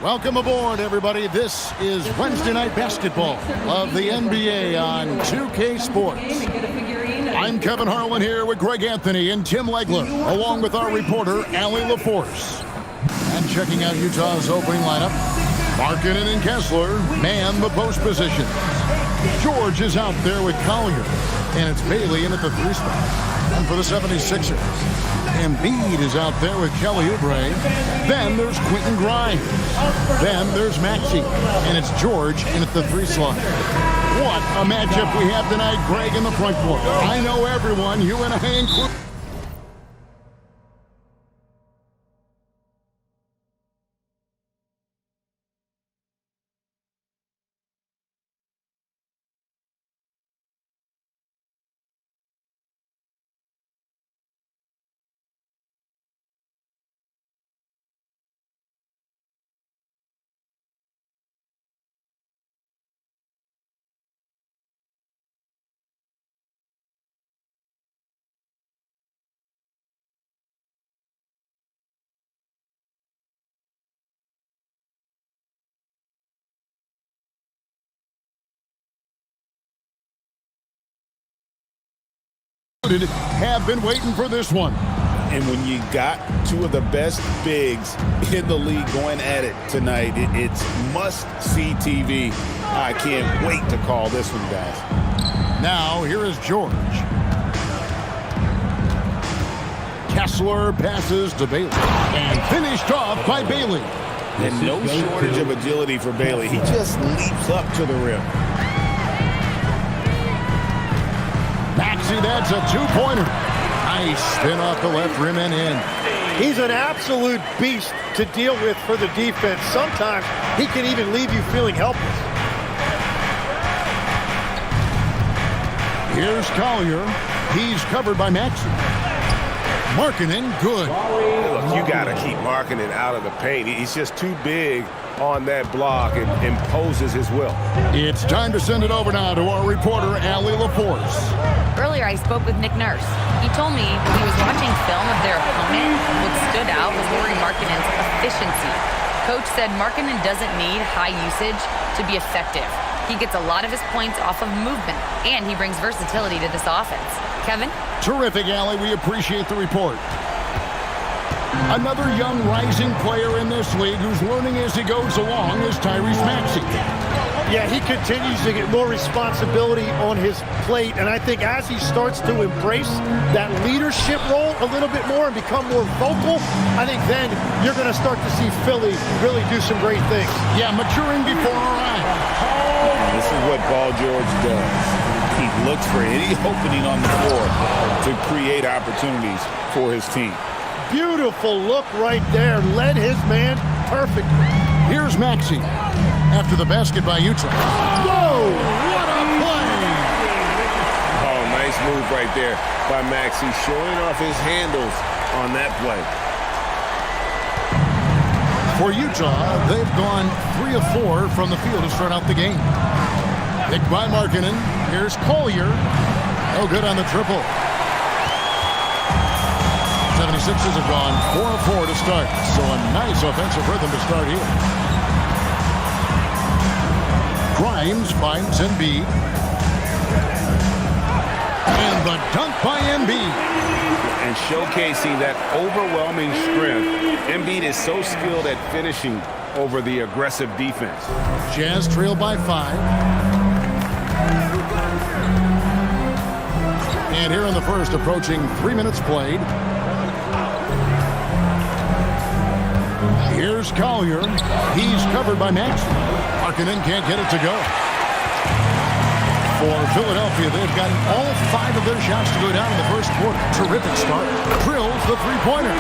Welcome aboard, everybody. This is Wednesday Night Basketball of the NBA on 2K Sports. I'm Kevin Harlan here with Greg Anthony and Tim Legler, along with our reporter, Allie LaForce. And checking out Utah's opening lineup, Markkanen and Kessler man the post position. George is out there with Collier, and it's Bailey in at the 3 spot. And for the 76ers, Embiid is out there with Kelly Oubre. Then there's Quentin Grimes. Then there's Maxey. And it's George in at the 3 slot. What a matchup we have tonight, Greg, in the front court. I know everyone, you and I included. Have been waiting for this one. And when you got 2 of the best bigs in the league going at it tonight, it's must-see TV. I can't wait to call this one, guys. Now, here is George. Kessler passes to Bailey. And finished off by Bailey. And no shortage of agility for Bailey. He just leaps up to the rim. Maxey, that's a 2-pointer. Nice spin off the left rim and in. He's an absolute beast to deal with for the defense. Sometimes he can even leave you feeling helpless. Here's Collier. He's covered by Maxey. Markkanen, good. Look, you got to keep Markkanen out of the paint. He's just too big on that block and imposes his will. It's time to send it over now to our reporter, Allie LaForce. Earlier, I spoke with Nick Nurse. He told me when he was watching film of their opponent, what stood out was Lauri Markkanen's efficiency. Coach said Markkanen doesn't need high usage to be effective. He gets a lot of his points off of movement, and he brings versatility to this offense. Kevin? Terrific, Allie. We appreciate the report. Another young rising player in this league who's learning as he goes along is Tyrese Maxey. Yeah, he continues to get more responsibility on his plate, and I think as he starts to embrace that leadership role a little bit more and become more vocal, I think then you're going to start to see Philly really do some great things. Yeah, maturing before our eyes. This is what Paul George does. He looks for any opening on the floor to create opportunities for his team. Beautiful look right there. Led his man perfect. Here's Maxey after the basket by Utah. Whoa! What a play! Oh, nice move right there by Maxey, showing off his handles on that play. For Utah, they've gone 3 of 4 from the field to start out the game. Picked by Markkanen. Here's Collier. No good on the triple. 76ers have gone 4 of 4 to start. So a nice offensive rhythm to start here. Grimes finds Embiid. And the dunk by Embiid. And showcasing that overwhelming strength. Embiid is so skilled at finishing over the aggressive defense. Jazz trail by 5. And here in the first, approaching 3 minutes played. Here's Collier. He's covered by Max. Markkanen can't get it to go. For Philadelphia, they've gotten all 5 of their shots to go down in the first quarter. Terrific start. Drills the three-pointer.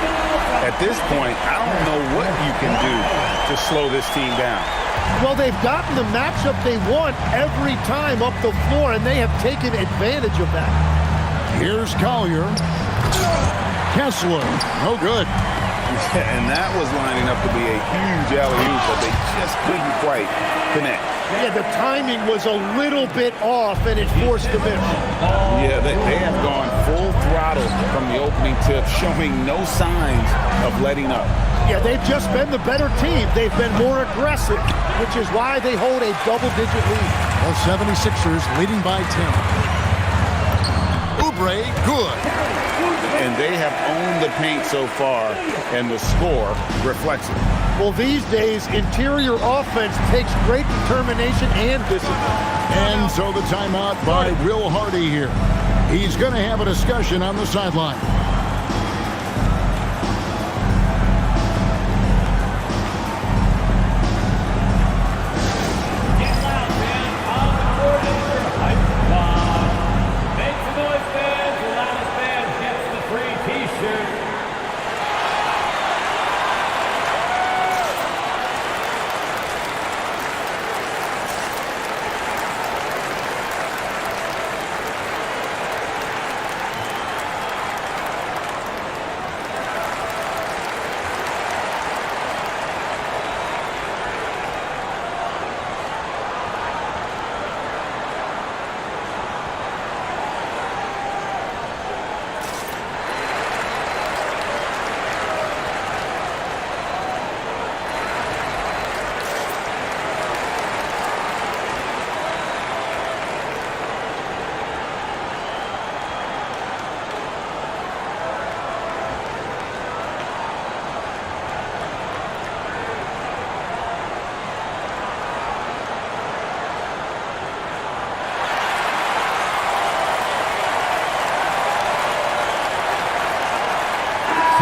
At this point, I don't know what you can do to slow this team down. Well, they've gotten the matchup they want every time up the floor, and they have taken advantage of that. Here's Collier. Kessler. No good. And that was lining up to be a huge alley-oop, but they just couldn't quite connect. Yeah, the timing was a little bit off, and it forced a miss. Yeah, they have gone full throttle from the opening tip, showing no signs of letting up. Yeah, they've just been the better team. They've been more aggressive, which is why they hold a double-digit lead. The 76ers leading by 10. Oubre, good. And they have owned the paint so far, and the score reflects it. Well, these days, interior offense takes great determination and discipline. And so the timeout by Will Hardy here. He's going to have a discussion on the sideline.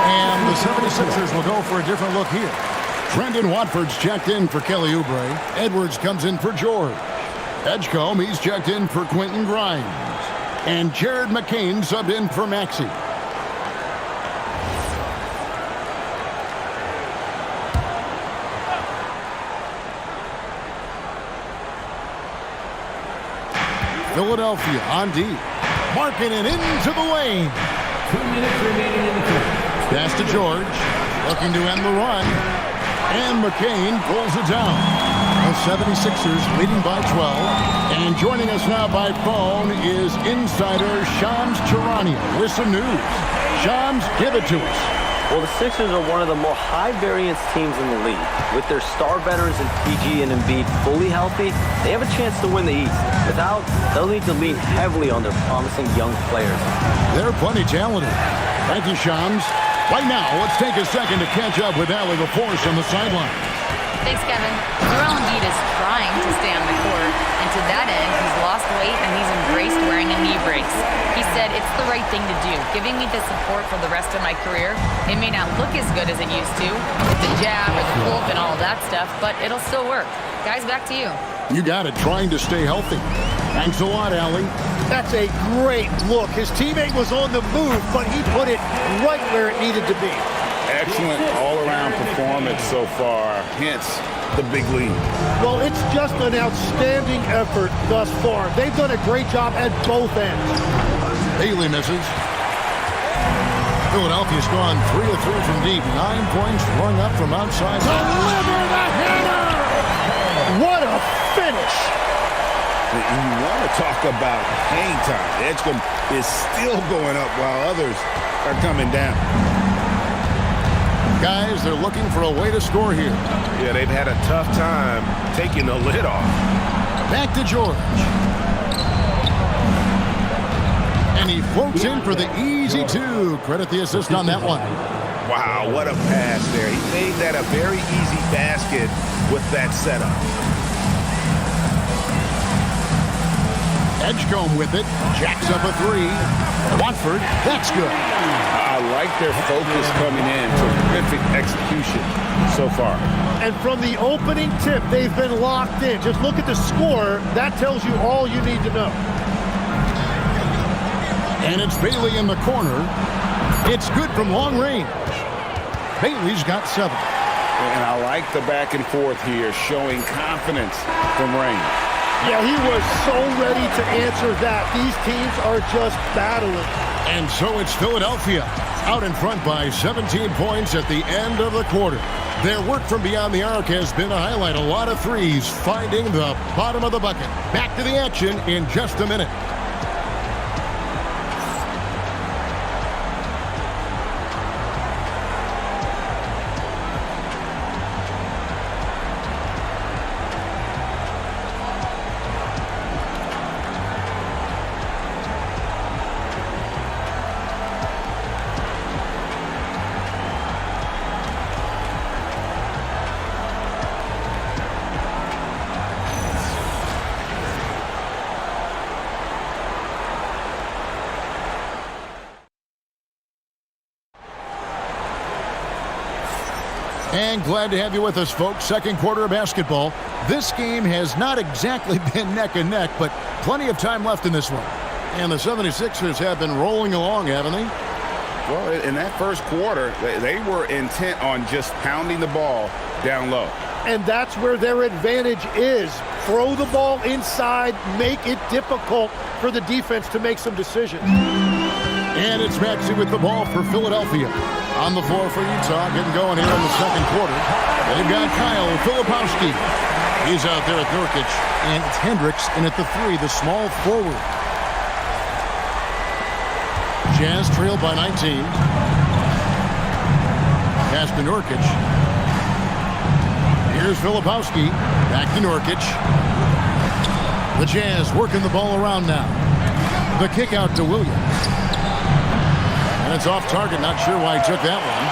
And the 76ers will go for a different look here. Trendon Watford's checked in for Kelly Oubre. Edwards comes in for George. Edgecombe, he's checked in for Quentin Grimes. And Jared McCain subbed in for Maxey. Philadelphia on D. Markkanen into the lane. 2 minutes remaining in the quarter. Pass to George, looking to end the run, and McCain pulls it down. The 76ers leading by 12, and joining us now by phone is insider Shams Charania with some news. Shams, give it to us. Well, the Sixers are one of the more high-variance teams in the league. With their star veterans in PG and Embiid fully healthy, they have a chance to win the East. Without, they'll need to lean heavily on their promising young players. They're plenty talented. Thank you, Shams. Right now, let's take a second to catch up with Allie LaForce on the sideline. Thanks, Kevin. Joel Embiid is trying to stay on the court, and to that end, he's lost weight and he's embraced wearing a knee brace. He said, "It's the right thing to do, giving me the support for the rest of my career. It may not look as good as it used to, with the jab or the pull-up and all that stuff, but it'll still work." Guys, back to you. You got it, trying to stay healthy. Thanks a lot, Allie. That's a great look. His teammate was on the move, but he put it right where it needed to be. Excellent all-around performance so far, hence the big lead. Well, it's just an outstanding effort thus far. They've done a great job at both ends. Bailey misses. Philadelphia's gone 3 of 3 from deep. 9 points rung up from outside. Deliver the hitter! What a finish! And you want to talk about hang time. Edgecombe is still going up while others are coming down. Guys, they're looking for a way to score here. Yeah, they've had a tough time taking the lid off. Back to George. And he floats in for the easy 2. Credit the assist on that one. Wow, what a pass there. He made that a very easy basket with that setup. Edgecombe with it. Jacks up a three. Watford, that's good. I like their focus coming in. Terrific execution so far. And from the opening tip, they've been locked in. Just look at the score. That tells you all you need to know. And it's Bailey in the corner. It's good from long range. Bailey's got 7. And I like the back and forth here, showing confidence from Rain. Yeah, he was so ready to answer that. These teams are just battling. And so it's Philadelphia out in front by 17 points at the end of the quarter. Their work from beyond the arc has been a highlight. A lot of threes finding the bottom of the bucket. Back to the action in just a minute. And glad to have you with us, folks. Second quarter of basketball. This game has not exactly been neck and neck, but plenty of time left in this one. And the 76ers have been rolling along, haven't they? Well, in that first quarter, they were intent on just pounding the ball down low. And that's where their advantage is. Throw the ball inside, make it difficult for the defense to make some decisions. And it's Maxey with the ball for Philadelphia. On the floor for Utah, getting going here in the second quarter. They've got Kyle Filipowski. He's out there at Nurkic. And it's Hendricks in at the 3, the small forward. Jazz trailed by 19. Pass to Nurkic. Here's Filipowski. Back to Nurkic. The Jazz working the ball around now. The kick out to Williams. And it's off target. Not sure why he took that one.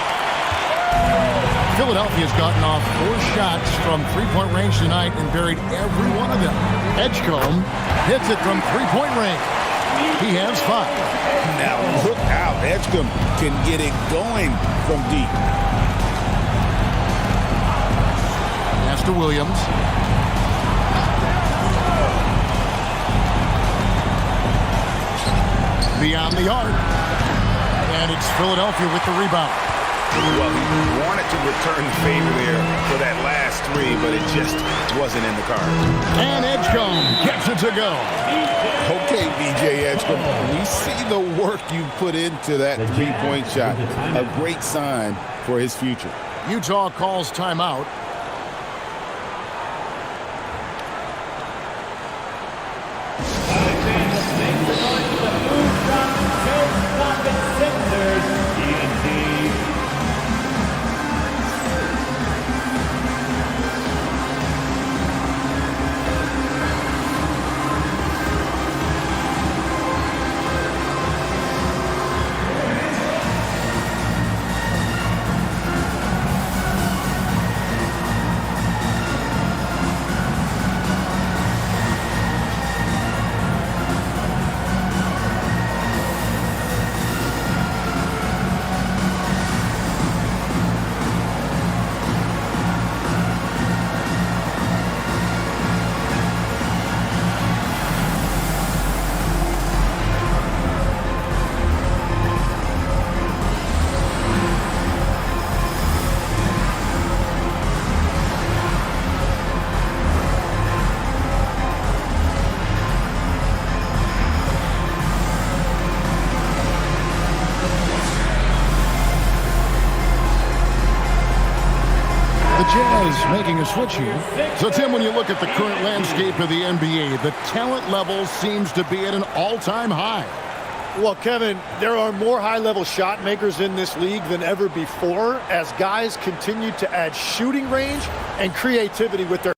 Philadelphia's gotten off 4 shots from three-point range tonight and buried every one of them. Edgecombe hits it from three-point range. He has 5. Now look out. Edgecombe can get it going from deep. Pass to Williams. Beyond the arc. And it's Philadelphia with the rebound. Well, he wanted to return the favor there for that last 3, but it just wasn't in the cards. And Edgecombe gets it to go. Okay, BJ Edgecombe, we see the work you put into that three-point shot. A great sign for his future. Utah calls timeout. Jazz making a switch here. So, Tim, when you look at the current landscape of the NBA, the talent level seems to be at an all-time high. Well, Kevin, there are more high-level shot makers in this league than ever before as guys continue to add shooting range and creativity with their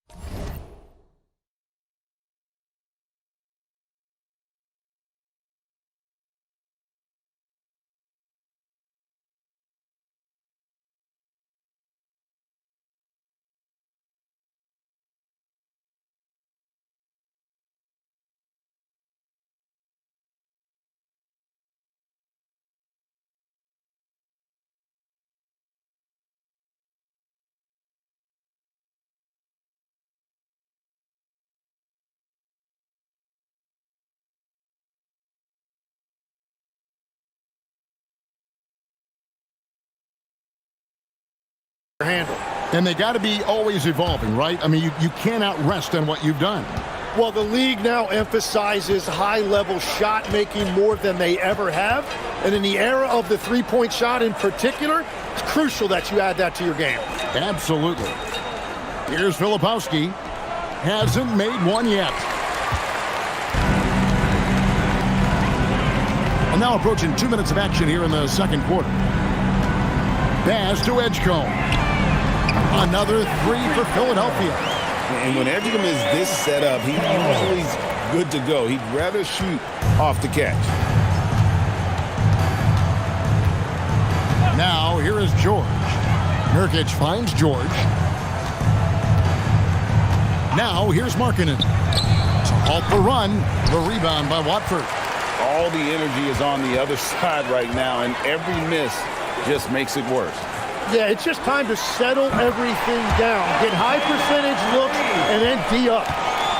handle. And they got to be always evolving, right? I mean, you cannot rest on what you've done. Well, the league now emphasizes high-level shot making more than they ever have. And in the era of the three-point shot in particular, it's crucial that you add that to your game. Absolutely. Here's Filipowski. Hasn't made one yet. And now approaching 2 minutes of action here in the second quarter. Pass to Edgecombe. Another three for Philadelphia. And when Edgecombe is this set up, he's usually good to go. He'd rather shoot off the catch. Now here is George. Nurkic finds George. Now here's Markkanen. To halt the run, the rebound by Watford. All the energy is on the other side right now, and every miss just makes it worse. Yeah, it's just time to settle everything down. Get high percentage looks and then D up.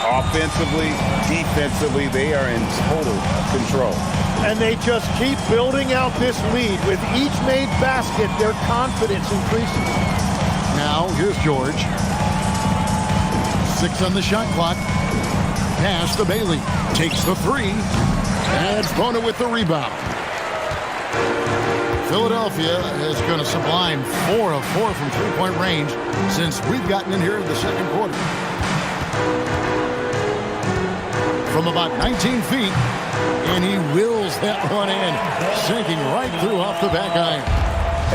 Offensively, defensively, they are in total control. And they just keep building out this lead. With each made basket, their confidence increases. Now here's George. 6 on the shot clock. Pass to Bailey. Takes the three. And Bona with the rebound. Philadelphia is going to sublime 4 of 4 from three-point range since we've gotten in here in the second quarter. From about 19 feet, and he wills that one in, sinking right through off the back iron.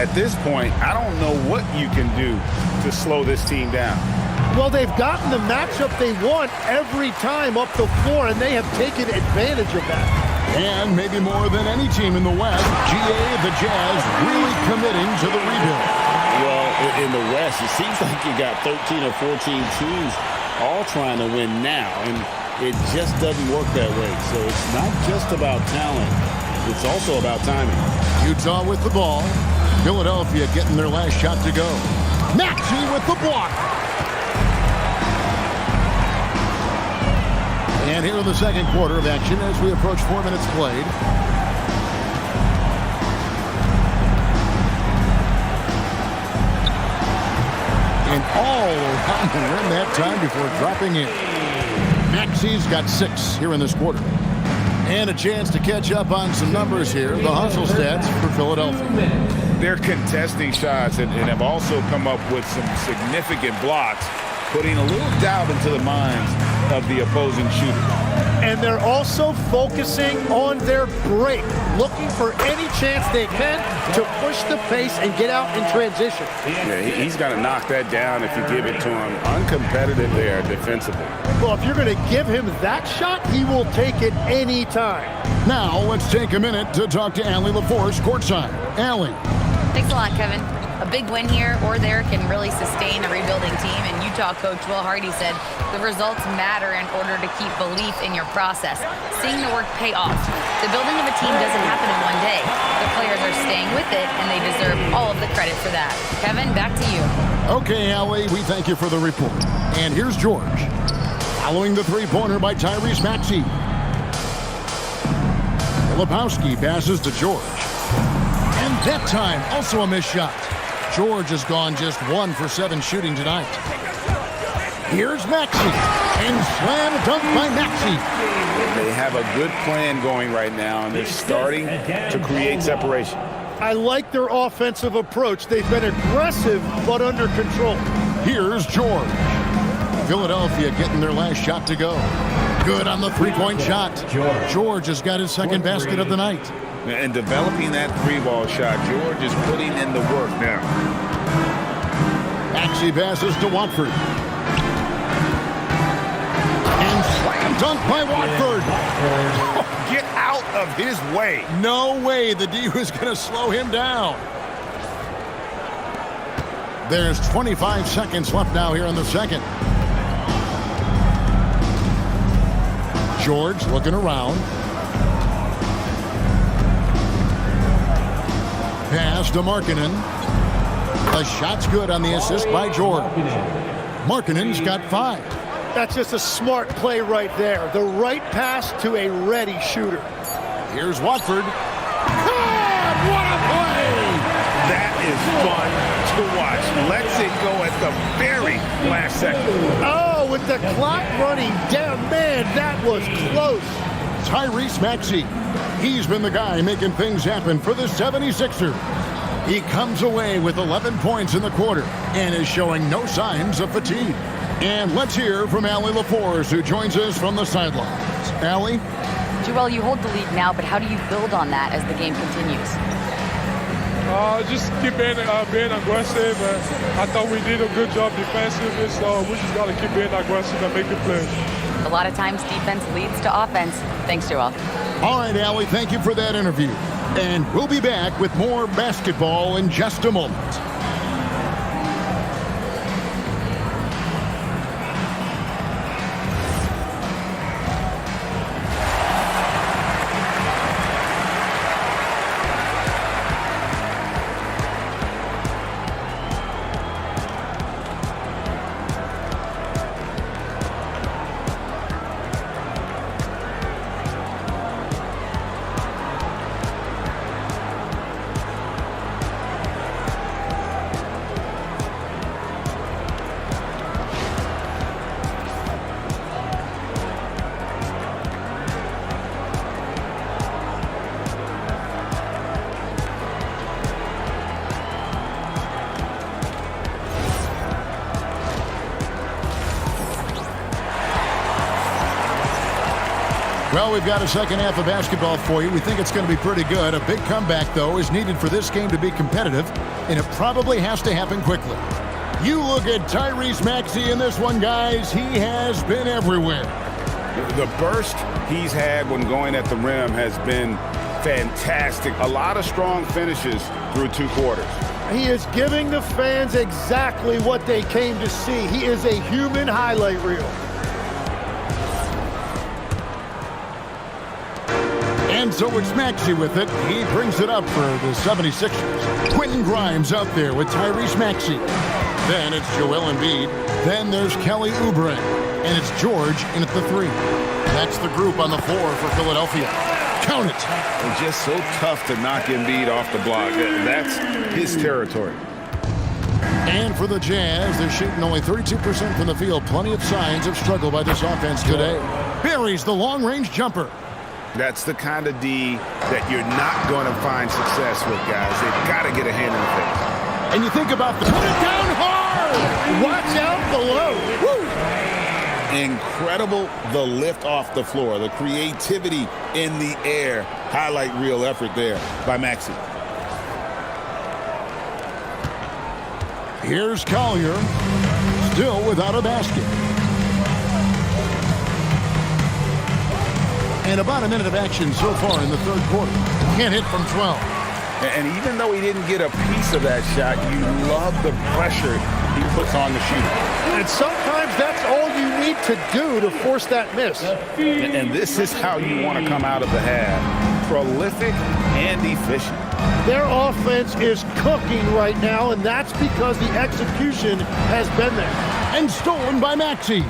At this point, I don't know what you can do to slow this team down. Well, they've gotten the matchup they want every time up the floor, and they have taken advantage of that. And maybe more than any team in the West, GA, the Jazz, really committing to the rebuild. Well, in the West, it seems like you got 13 or 14 teams all trying to win now, and it just doesn't work that way. So it's not just about talent. It's also about timing. Utah with the ball. Philadelphia getting their last shot to go. Maxey with the block. And here in the second quarter of action as we approach 4 minutes played. And all around the rim that time before dropping in. Maxey's got 6 here in this quarter. And a chance to catch up on some numbers here. The hustle stats for Philadelphia. They're contesting shots and have also come up with some significant blocks, putting a little doubt into the minds of the opposing shooter. And they're also focusing on their break, looking for any chance they can to push the pace and get out in transition. Yeah, he's got to knock that down if you give it to him. Uncompetitive there defensively. Well, if you're going to give him that shot, he will take it any time. Now let's take a minute to talk to Allie LaForce courtside. Allie. Thanks a lot, Kevin. A big win here or there can really sustain a rebuilding team, and Utah coach Will Hardy said the results matter in order to keep belief in your process. Seeing the work pay off. The building of a team doesn't happen in one day. The players are staying with it, and they deserve all of the credit for that. Kevin, back to you. Okay, Allie, we thank you for the report. And here's George. Following the three-pointer by Tyrese Maxey. Filipowski passes to George. And that time, also a missed shot. George has gone just 1 for 7 shooting tonight. Here's Maxey. And slam dunk by Maxey. They have a good plan going right now, and they're starting to create separation. I like their offensive approach. They've been aggressive, but under control. Here's George. Philadelphia getting their last shot to go. Good on the three-point shot. George has got his second basket of the night. And developing that three-ball shot, George is putting in the work now. Maxey passes to Watford. And slam dunk by Watford. Get out of his way. No way the D was going to slow him down. There's 25 seconds left now here in the second. George looking around. Pass to Markkanen. The shot's good on the assist by George. Markkanen's got 5. That's just a smart play right there. The right pass to a ready shooter. Here's Watford. God, what a play! That is fun to watch. Lets it go at the very last second. Oh, with the clock running down, man, that was close. Tyrese Maxey. He's been the guy making things happen for the 76ers. He comes away with 11 points in the quarter and is showing no signs of fatigue. And let's hear from Allie LaForce, who joins us from the sidelines. Allie? Joel, you hold the lead now, but how do you build on that as the game continues? Just keep being aggressive. I thought we did a good job defensively, so we just got to keep being aggressive and making plays. A lot of times defense leads to offense. Thanks, Joel. All right, Allie, thank you for that interview. And we'll be back with more basketball in just a moment. Well, we've got a second half of basketball for you. We think it's going to be pretty good. A big comeback, though, is needed for this game to be competitive, and it probably has to happen quickly. You look at Tyrese Maxey in this one, guys. He has been everywhere. The burst he's had when going at the rim has been fantastic. A lot of strong finishes through 2 quarters. He is giving the fans exactly what they came to see. He is a human highlight reel. And so it's Maxey with it. He brings it up for the 76ers. Quentin Grimes out there with Tyrese Maxey. Then it's Joel Embiid. Then there's Kelly Oubre. And it's George in at the 3. That's the group on the 4 for Philadelphia. Count it. It's just so tough to knock Embiid off the block. That's his territory. And for the Jazz, they're shooting only 32% from the field. Plenty of signs of struggle by this offense today. Buries the long-range jumper. That's the kind of D that you're not going to find success with, guys. They've got to get a hand in the face. And you think about the put it down hard. Watch out below. Woo! Incredible, the lift off the floor, the creativity in the air. Highlight reel effort there by Maxey. Here's Collier, still without a basket. And about a minute of action so far in the third quarter. Can't hit from 12. And even though he didn't get a piece of that shot, you love the pressure he puts on the shooter. And sometimes that's all you need to do to force that miss. And this is how you want to come out of the half. Prolific and efficient. Their offense is cooking right now, and that's because the execution has been there. And stolen by Maxey.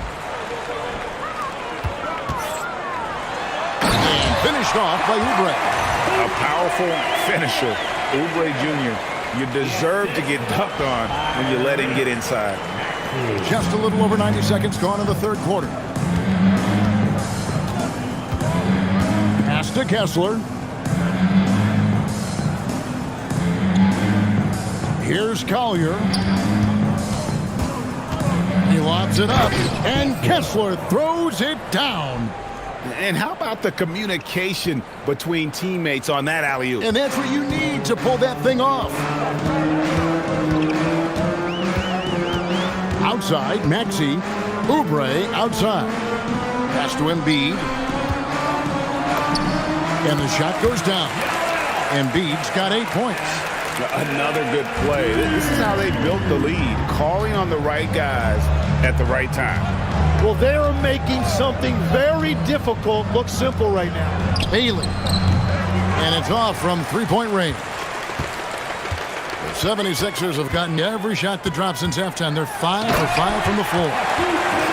Finished off by Oubre. A powerful finisher. Oubre Jr., you deserve to get dunked on when you let him get inside. Just a little over 90 seconds gone in the third quarter. Pass to Kessler. Here's Collier. He lobs it up, and Kessler throws it down. And how about the communication between teammates on that alley-oop? And that's what you need to pull that thing off. Outside, Maxey. Oubre outside. Pass to Embiid. And the shot goes down. Embiid's got 8 points. Another good play. This is how they built the lead, calling on the right guys at the right time. Well, they are making something very difficult look simple right now. Bailey. And it's off from three-point range. The 76ers have gotten every shot that dropped since halftime. They're 5 for 5 from the floor.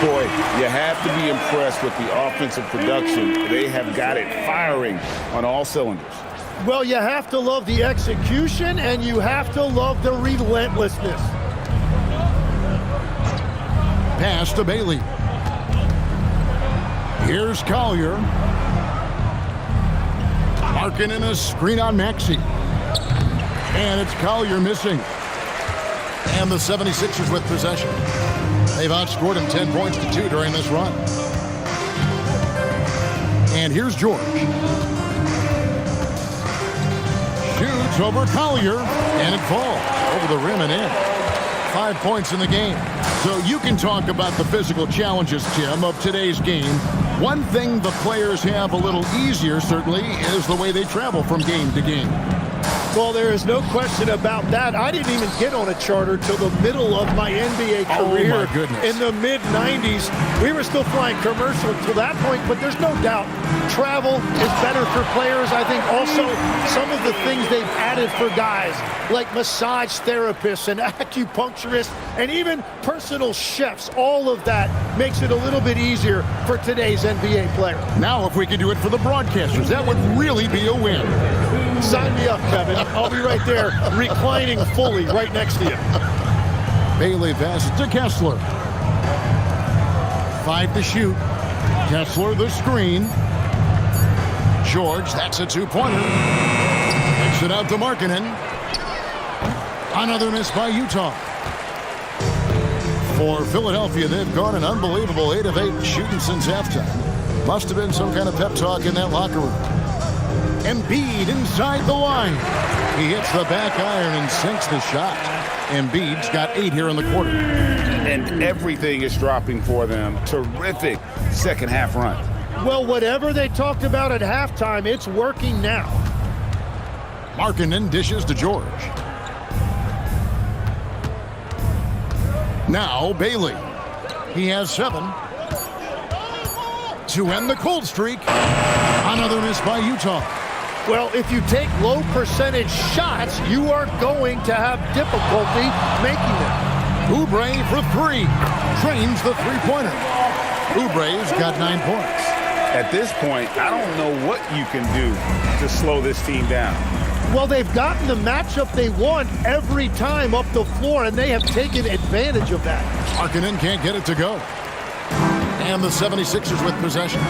Boy, you have to be impressed with the offensive production. They have got it firing on all cylinders. Well, you have to love the execution, and you have to love the relentlessness. Pass to Bailey. Here's Collier. Marking in a screen on Maxey. And it's Collier missing. And the 76ers with possession. They've outscored him 10 points to 2 during this run. And here's George. Shoots over Collier, and it falls over the rim and in. 5 points in the game. So you can talk about the physical challenges, Tim, of today's game. One thing the players have a little easier, certainly, is the way they travel from game to game. Well, there is no question about that. I didn't even get on a charter till the middle of my NBA career. Oh, my goodness. In the mid-90s. We were still flying commercial to that point, but there's no doubt travel is better for players. I think also some of the things they've added for guys, like massage therapists and acupuncturists and even personal chefs, all of that makes it a little bit easier for today's NBA player. Now, if we could do it for the broadcasters, that would really be a win. Sign me up, Kevin. I'll be right there, reclining fully right next to you. Bailey passes to Kessler. 5 to shoot. Kessler the screen. George, that's a two-pointer. Takes it out to Markkanen. Another miss by Utah. For Philadelphia, they've gone an unbelievable 8 of 8 shooting since halftime. Must have been some kind of pep talk in that locker room. Embiid inside the line. He hits the back iron and sinks the shot. Embiid's got 8 here in the quarter. And everything is dropping for them. Terrific second half run. Well, whatever they talked about at halftime, it's working now. Markkanen dishes to George. Now Bailey. He has 7. To end the cold streak. Another miss by Utah. Well, if you take low percentage shots, you are going to have difficulty making them. Oubre for 3. Drains the three-pointer. Oubre's got 9 points. At this point, I don't know what you can do to slow this team down. Well, they've gotten the matchup they want every time up the floor, and they have taken advantage of that. Markkanen can't get it to go. And the 76ers with possession.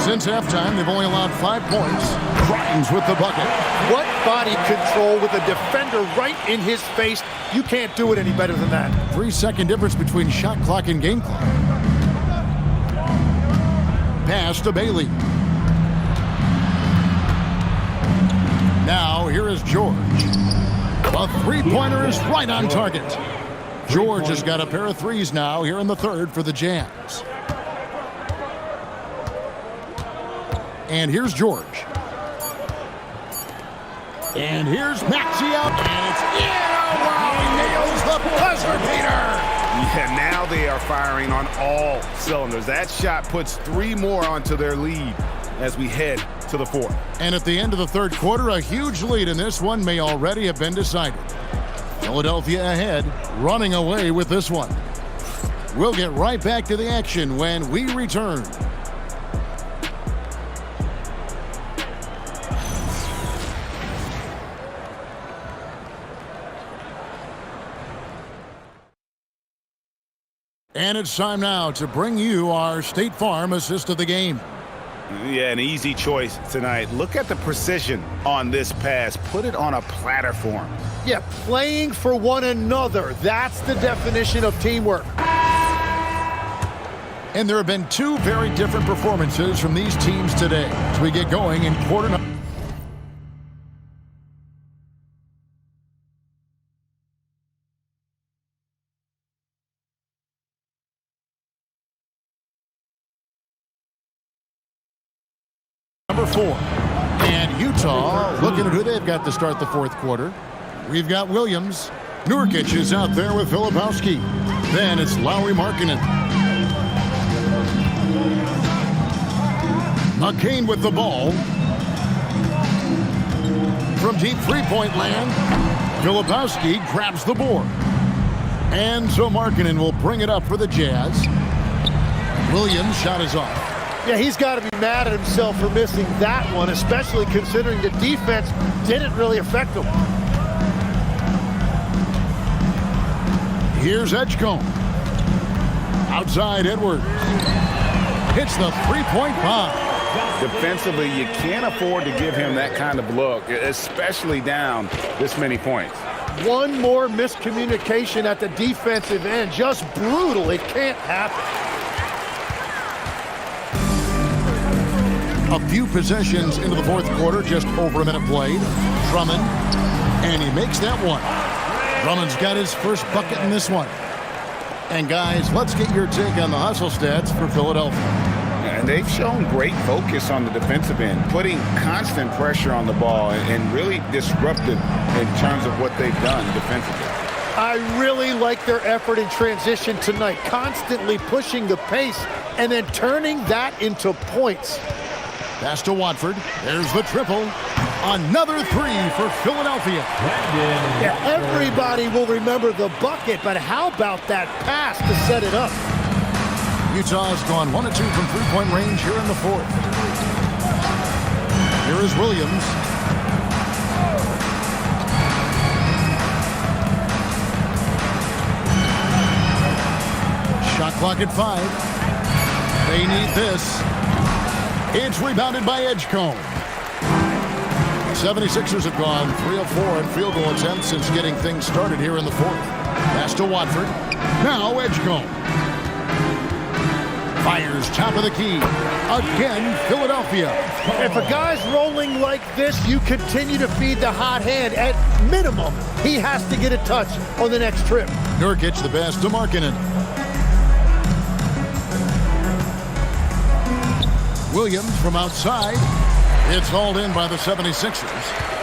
Since halftime, they've only allowed 5 points. Crichton's with the bucket. What body control with a defender right in his face. You can't do it any better than that. 3-second difference between shot clock and game clock. Pass to Bailey. Now, here is George. A three-pointer is right on target. George has got a pair of threes now here in the third for the Jazz. And here's George. And here's Maxey out. And it's in. Oh, wow, he nails the buzzer beater. Yeah, now they are firing on all cylinders. That shot puts 3 more onto their lead as we head to the fourth. And at the end of the third quarter, a huge lead in this one may already have been decided. Philadelphia ahead, running away with this one. We'll get right back to the action when we return. And it's time now to bring you our State Farm assist of the game. Yeah, an easy choice tonight. Look at the precision on this pass. Put it on a platter for him. Yeah, playing for one another. That's the definition of teamwork. And there have been 2 very different performances from these teams today as we get going in quarter number. Number 4. And Utah looking at who they've got to start the fourth quarter. We've got Williams. Nurkic is out there with Filipowski. Then it's Lauri Markkanen. McCain with the ball. From deep three-point land, Filipowski grabs the board. And so Markkanen will bring it up for the Jazz. Williams' shot is off. Yeah, he's got to be mad at himself for missing that one, especially considering the defense didn't really affect him. Here's Edgecombe. Outside Edwards. Hits the three-point bomb. Defensively, you can't afford to give him that kind of look, especially down this many points. One more miscommunication at the defensive end. Just brutal. It can't happen. A few possessions into the fourth quarter, just over a minute played. Drummond, and he makes that one. Drummond's got his first bucket in this one. And guys, let's get your take on the hustle stats for Philadelphia. And they've shown great focus on the defensive end, putting constant pressure on the ball and really disruptive in terms of what they've done defensively. I really like their effort in transition tonight, constantly pushing the pace and then turning that into points. Pass to Watford. There's the triple. Another three for Philadelphia. Yeah, everybody will remember the bucket, but how about that pass to set it up? Utah's gone 1 of 2 from three-point range here in the fourth. Here is Williams. Shot clock at 5. They need this. It's rebounded by Edgecombe. 76ers have gone 3 of 4 in field goal attempts since getting things started here in the fourth. Pass to Watford. Now Edgecombe. Fires top of the key. Again, Philadelphia. If a guy's rolling like this, you continue to feed the hot hand. At minimum, he has to get a touch on the next trip. Nurkic the pass to Markkanen. Williams from outside. It's hauled in by the 76ers.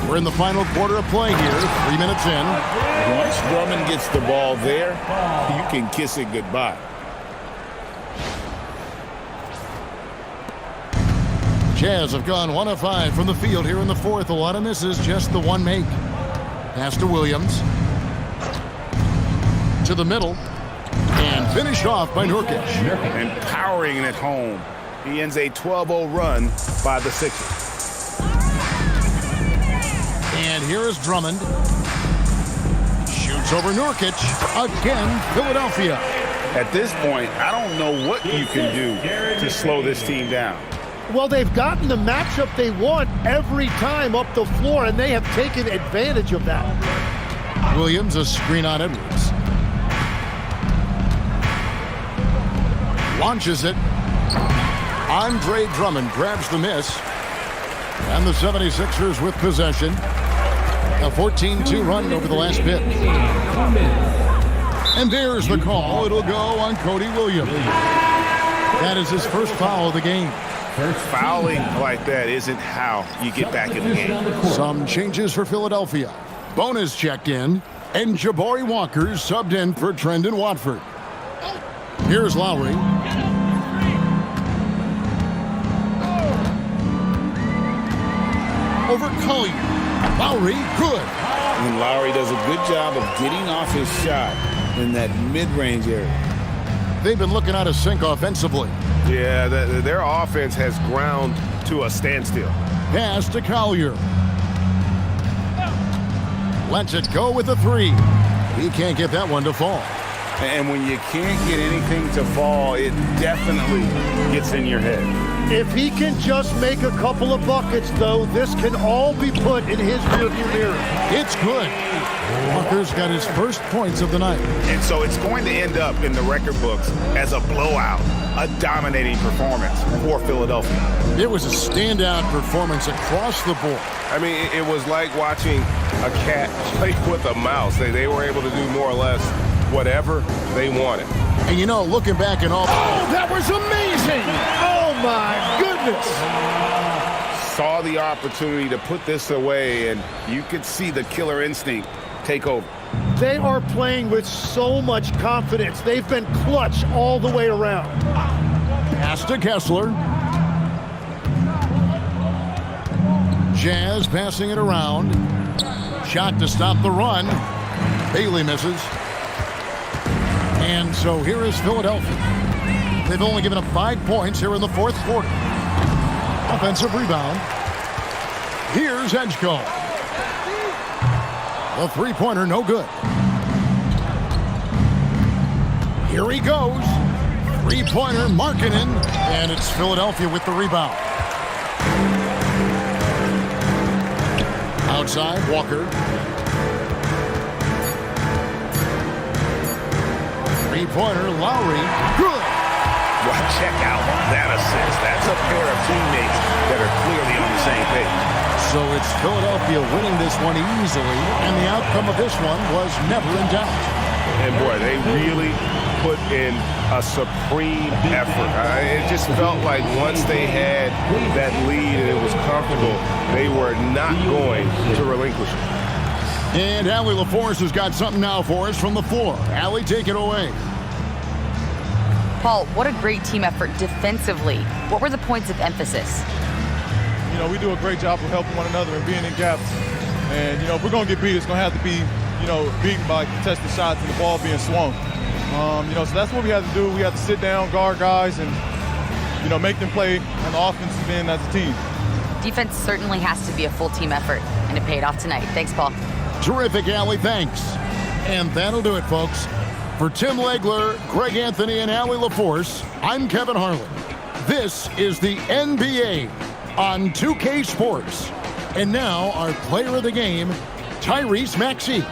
We're in the final quarter of play here, 3 minutes in. Once Drummond gets the ball there, you can kiss it goodbye. Jazz have gone 1 of 5 from the field here in the fourth. A lot of misses, just the one make. Pass to Williams. To the middle. And finished off by Nurkic. And powering it home. He ends a 12-0 run by the Sixers. And here is Drummond. Shoots over Nurkic. Again, Philadelphia. At this point, I don't know what you can do to slow this team down. Well, they've gotten the matchup they want every time up the floor, and they have taken advantage of that. Williams, a screen on Edwards. Launches it. Andre Drummond grabs the miss. And the 76ers with possession. A 14-2 run over the last bit. And there's the call. It'll go on Cody Williams. That is his first foul of the game. Fouling like that isn't how you get back in the game. Some changes for Philadelphia. Bonus checked in, and Jabari Walker subbed in for Trendon Watford. Here's Lowry. Over Collier. Lowry, good. And Lowry does a good job of getting off his shot in that mid-range area. They've been looking out of sync offensively. Yeah, their offense has ground to a standstill. Pass to Collier. Lets it go with a three. He can't get that one to fall. And when you can't get anything to fall, it definitely gets in your head. If he can just make a couple of buckets, though, this can all be put in his rearview mirror. It's good. Walker's got his first points of the night. And so it's going to end up in the record books as a blowout, a dominating performance for Philadelphia. It was a standout performance across the board. I mean, it was like watching a cat play with a mouse. They were able to do more or less whatever they wanted. And you know, looking back and all... Oh, that was amazing! Oh, my goodness! Saw the opportunity to put this away, and you could see the killer instinct take over. They are playing with so much confidence. They've been clutch all the way around. Pass to Kessler. Jazz passing it around. Shot to stop the run. Bailey misses. And so here is Philadelphia. They've only given up 5 points here in the fourth quarter. Offensive rebound. Here's Edgecombe. The three-pointer, no good. Here he goes. Three-pointer, Markkanen, and it's Philadelphia with the rebound. Outside, Walker. Three-pointer, Lowry. Good. Well, check out that assist. That's a pair of teammates that are clearly on the same page. So it's Philadelphia winning this one easily, and the outcome of this one was never in doubt. And boy, they really put in a supreme effort. It just felt like once they had that lead and it was comfortable, they were not going to relinquish it. And Allie LaForce has got something now for us from the floor. Allie, take it away. Paul, what a great team effort defensively. What were the points of emphasis? You know, we do a great job of helping one another and being in gaps. And, you know, if we're going to get beat, it's going to have to be, you know, beaten by contested shots and the ball being swung. You know, so that's what we have to do. We have to sit down, guard guys, and, you know, make them play on the offensive end as a team. Defense certainly has to be a full team effort, and it paid off tonight. Thanks, Paul. Terrific, Allie. Thanks. And that'll do it, folks. For Tim Legler, Greg Anthony, and Allie LaForce, I'm Kevin Harlan. This is the NBA on 2K Sports. And now our player of the game, Tyrese Maxey.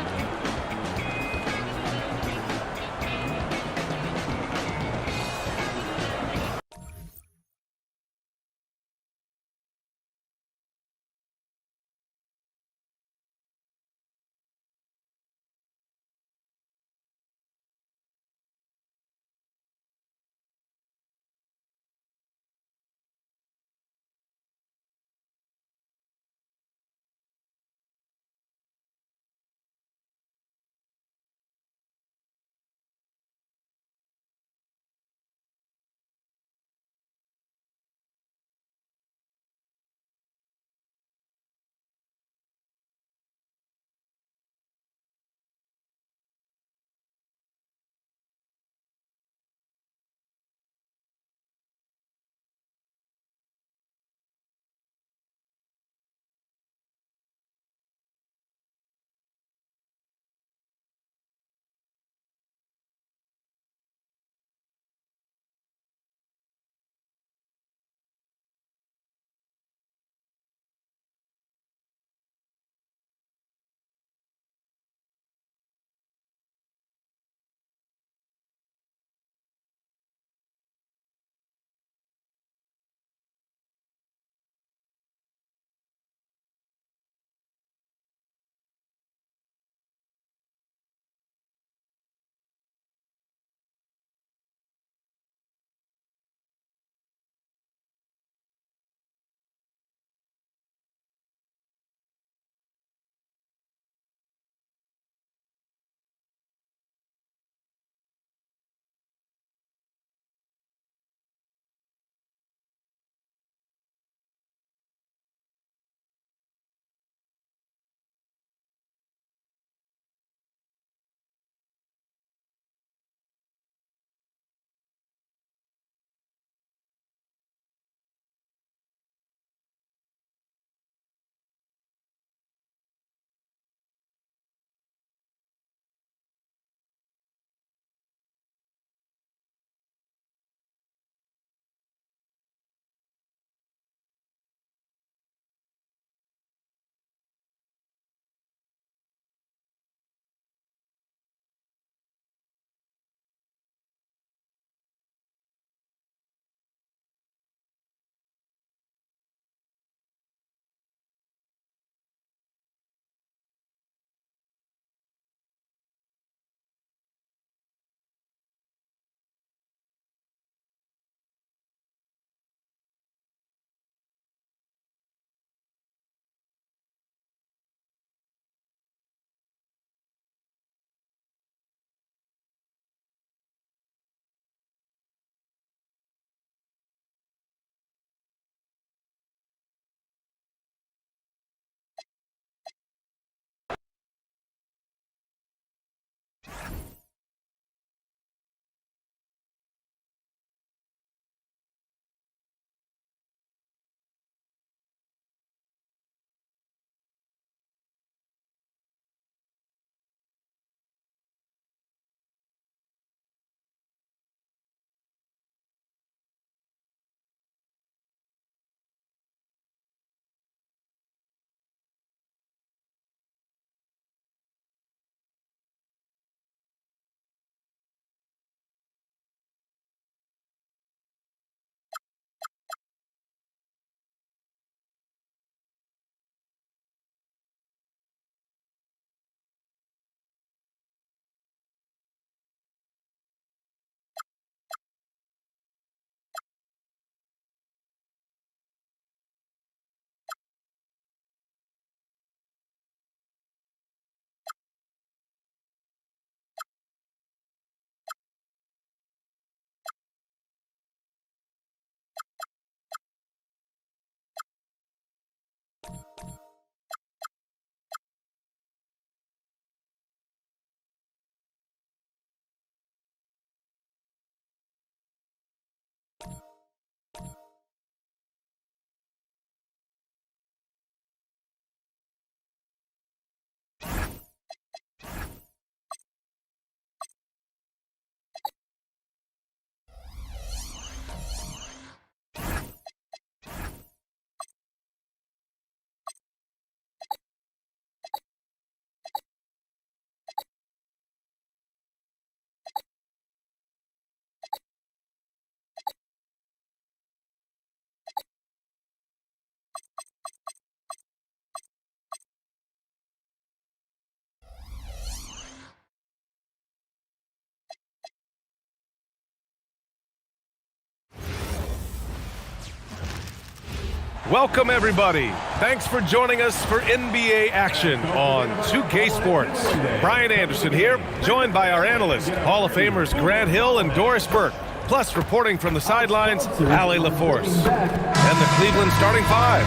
Welcome, everybody. Thanks for joining us for NBA action on 2K Sports. Brian Anderson here, joined by our analysts, Hall of Famers Grant Hill and Doris Burke. Plus, reporting from the sidelines, Allie LaForce. And the Cleveland starting five.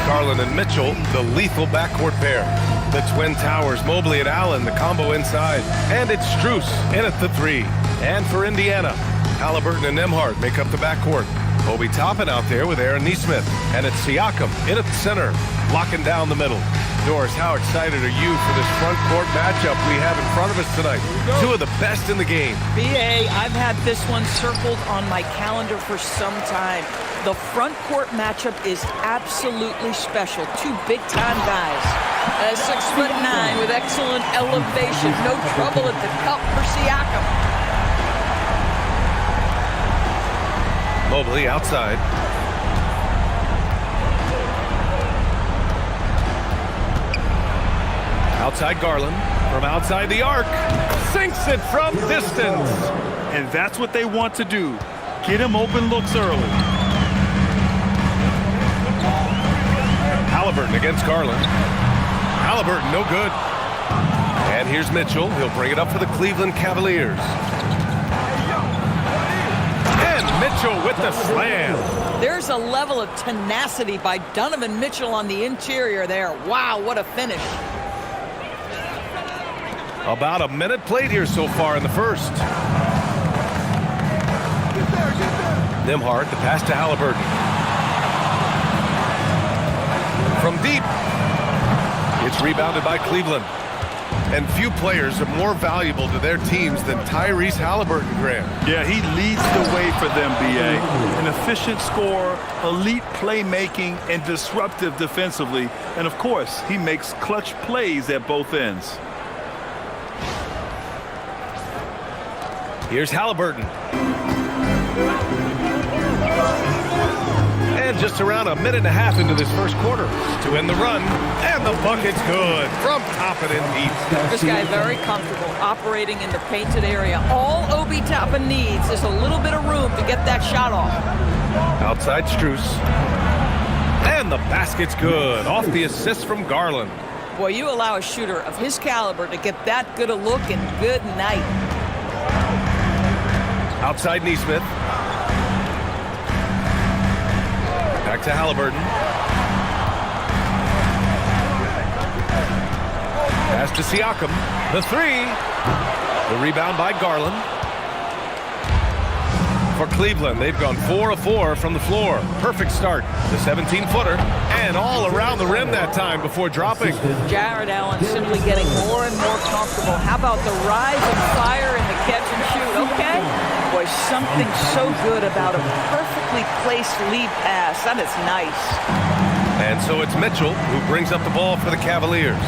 Garland and Mitchell, the lethal backcourt pair. The Twin Towers, Mobley and Allen, the combo inside. And it's Strus in at the three. And for Indiana, Halliburton and Nembhard make up the backcourt. Obi Toppin out there with Aaron Nesmith. And it's Siakam in at the center, locking down the middle. Doris, how excited are you for this front court matchup we have in front of us tonight? Two of the best in the game. BA, I've had this one circled on my calendar for some time. The front court matchup is absolutely special. Two big-time guys. 6'9" with excellent elevation. No trouble at the cup for Siakam. Mobley outside. Outside Garland, from outside the arc, sinks it from distance. And that's what they want to do. Get him open looks early. Halliburton against Garland. Halliburton, no good. And here's Mitchell. He'll bring it up for the Cleveland Cavaliers. And Mitchell with the slam. There's a level of tenacity by Donovan Mitchell on the interior there. Wow, what a finish. About a minute played here so far in the first. Nembhard, the pass to Halliburton. From deep. It's rebounded by Cleveland. And few players are more valuable to their teams than Tyrese Halliburton, Graham. Yeah, he leads the way for them, BA. An efficient scorer, elite playmaking, and disruptive defensively. And, of course, he makes clutch plays at both ends. Here's Halliburton. And just around a minute and a half into this first quarter to end the run. And the bucket's good from Toppin and deep. This guy very comfortable operating in the painted area. All Obi Toppin needs is a little bit of room to get that shot off. Outside Strus. And the basket's good off the assist from Garland. Boy, you allow a shooter of his caliber to get that good a look and good night. Outside Nesmith. Back to Halliburton. Pass to Siakam. The three. The rebound by Garland. For Cleveland, they've gone 4 of 4 from the floor. Perfect start. The 17-footer. And all around the rim that time before dropping. Jared Allen simply getting more and more comfortable. How about the rise and fire in the catch and shoot? Okay. Boy, something so good about a perfectly placed lead pass. That is nice. And so it's Mitchell who brings up the ball for the Cavaliers.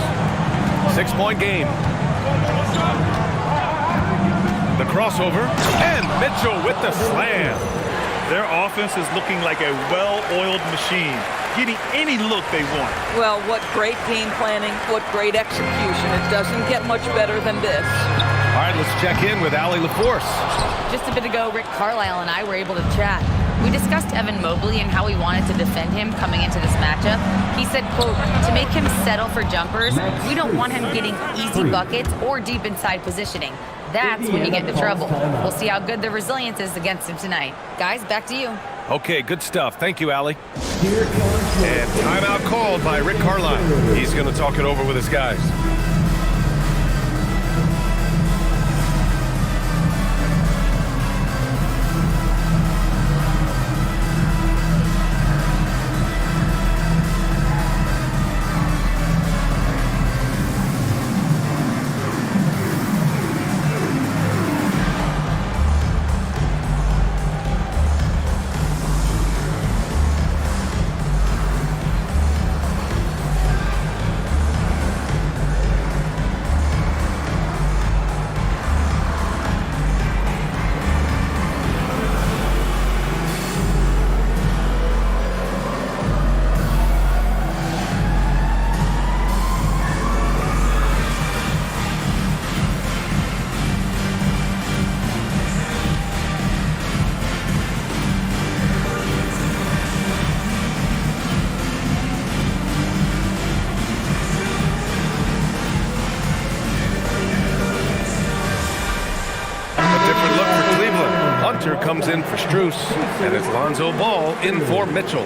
6-point game. The crossover, and Mitchell with the slam. Their offense is looking like a well-oiled machine, getting any look they want. Well, what great game planning, what great execution. It doesn't get much better than this. All right, let's check in with Allie LaForce. Just a bit ago, Rick Carlisle and I were able to chat. We discussed Evan Mobley and how we wanted to defend him coming into this matchup. He said, quote, to make him settle for jumpers, we don't want him getting easy buckets or deep inside positioning. That's when you get into trouble. We'll see how good the resilience is against him tonight. Guys, back to you. Okay, good stuff. Thank you, Allie. And timeout called by Rick Carlisle. He's going to talk it over with his guys. comes in for Strus, and it's Lonzo Ball in for Mitchell.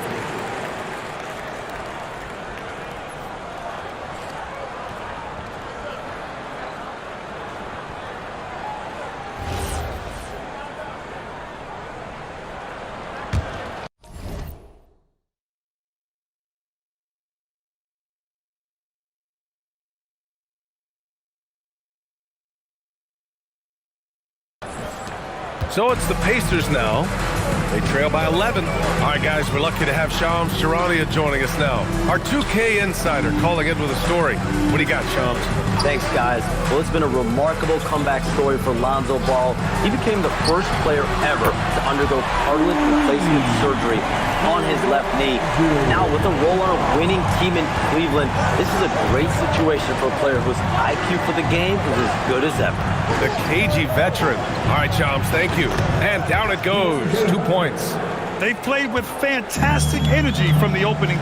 So it's the Pacers now. They trail by 11. All right, guys, we're lucky to have Shams Charania joining us now. Our 2K insider calling in with a story. What do you got, Shams? Thanks, guys. Well, it's been a remarkable comeback story for Lonzo Ball. He became the first player ever to undergo cartilage replacement surgery on his left knee. Now, with a role on a winning team in Cleveland, this is a great situation for a player whose IQ for the game is as good as ever. The cagey veteran. All right, Shams, thank you. And down it goes. 2 points. They played with fantastic energy from the opening.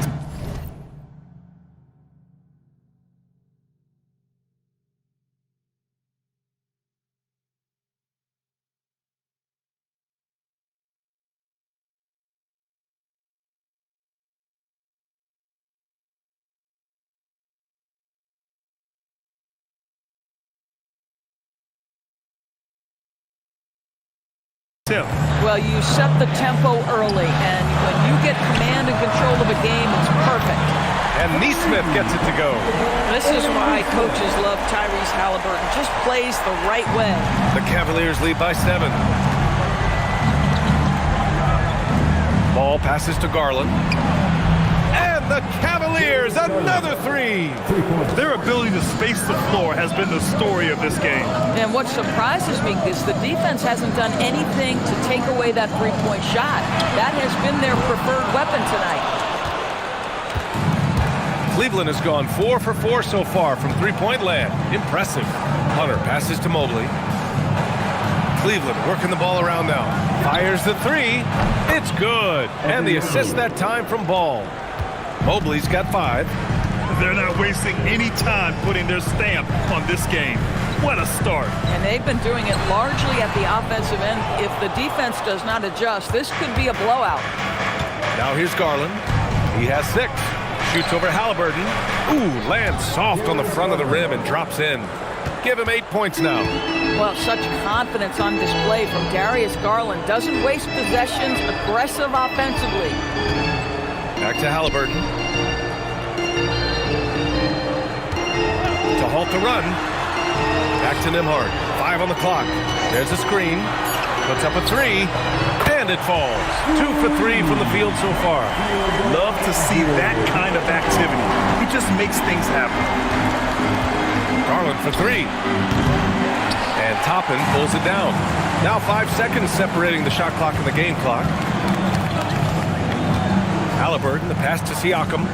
Well, you set the tempo early, and when you get command and control of a game, it's perfect. And Neesmith gets it to go. This is why coaches love Tyrese Halliburton. Just plays the right way. The Cavaliers lead by 7. Ball passes to Garland. And the Cavaliers, another 3. Their ability to space the floor has been the story of this game. And what surprises me is the defense hasn't done anything to take away that three-point shot. That has been their preferred weapon tonight. Cleveland has gone 4 for 4 so far from three-point land. Impressive. Hunter passes to Mobley. Cleveland working the ball around now. Fires the 3. It's good. And the assist that time from Ball. Mobley's got 5. They're not wasting any time putting their stamp on this game. What a start. And they've been doing it largely at the offensive end. If the defense does not adjust, this could be a blowout. Now here's Garland. He has 6. Shoots over Halliburton. Ooh, lands soft on the front of the rim and drops in. Give him 8 points now. Well, such confidence on display from Darius Garland. Doesn't waste possessions, aggressive offensively. Back to Halliburton. To halt the run. Back to Nembhard. 5 on the clock. There's a screen. Puts up a 3. And it falls. 2 for 3 from the field so far. Love to see that kind of activity. He just makes things happen. Garland for 3. And Toppin pulls it down. Now 5 seconds separating the shot clock and the game clock. Halliburton, the pass to Siakam.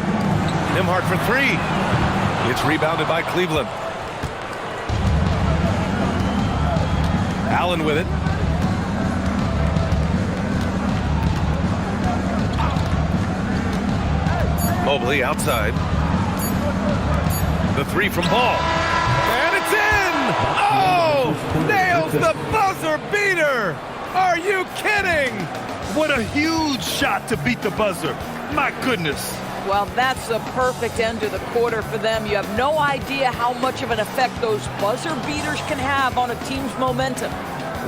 Nembhard for 3. It's rebounded by Cleveland. Allen with it. Mobley outside. The 3 from Ball. And it's in! Oh! Nails the buzzer beater! Are you kidding? What a huge shot to beat the buzzer. My goodness. Well, that's the perfect end to the quarter for them. You have no idea how much of an effect those buzzer beaters can have on a team's momentum.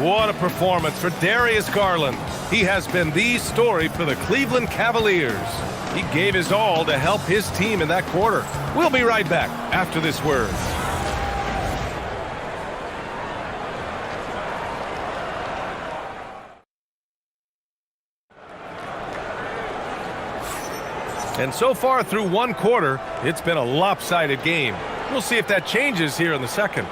What a performance for Darius Garland. He has been the story for the Cleveland Cavaliers. He gave his all to help his team in that quarter. We'll be right back after this word. And so far through one quarter, it's been a lopsided game. We'll see if that changes here in the second.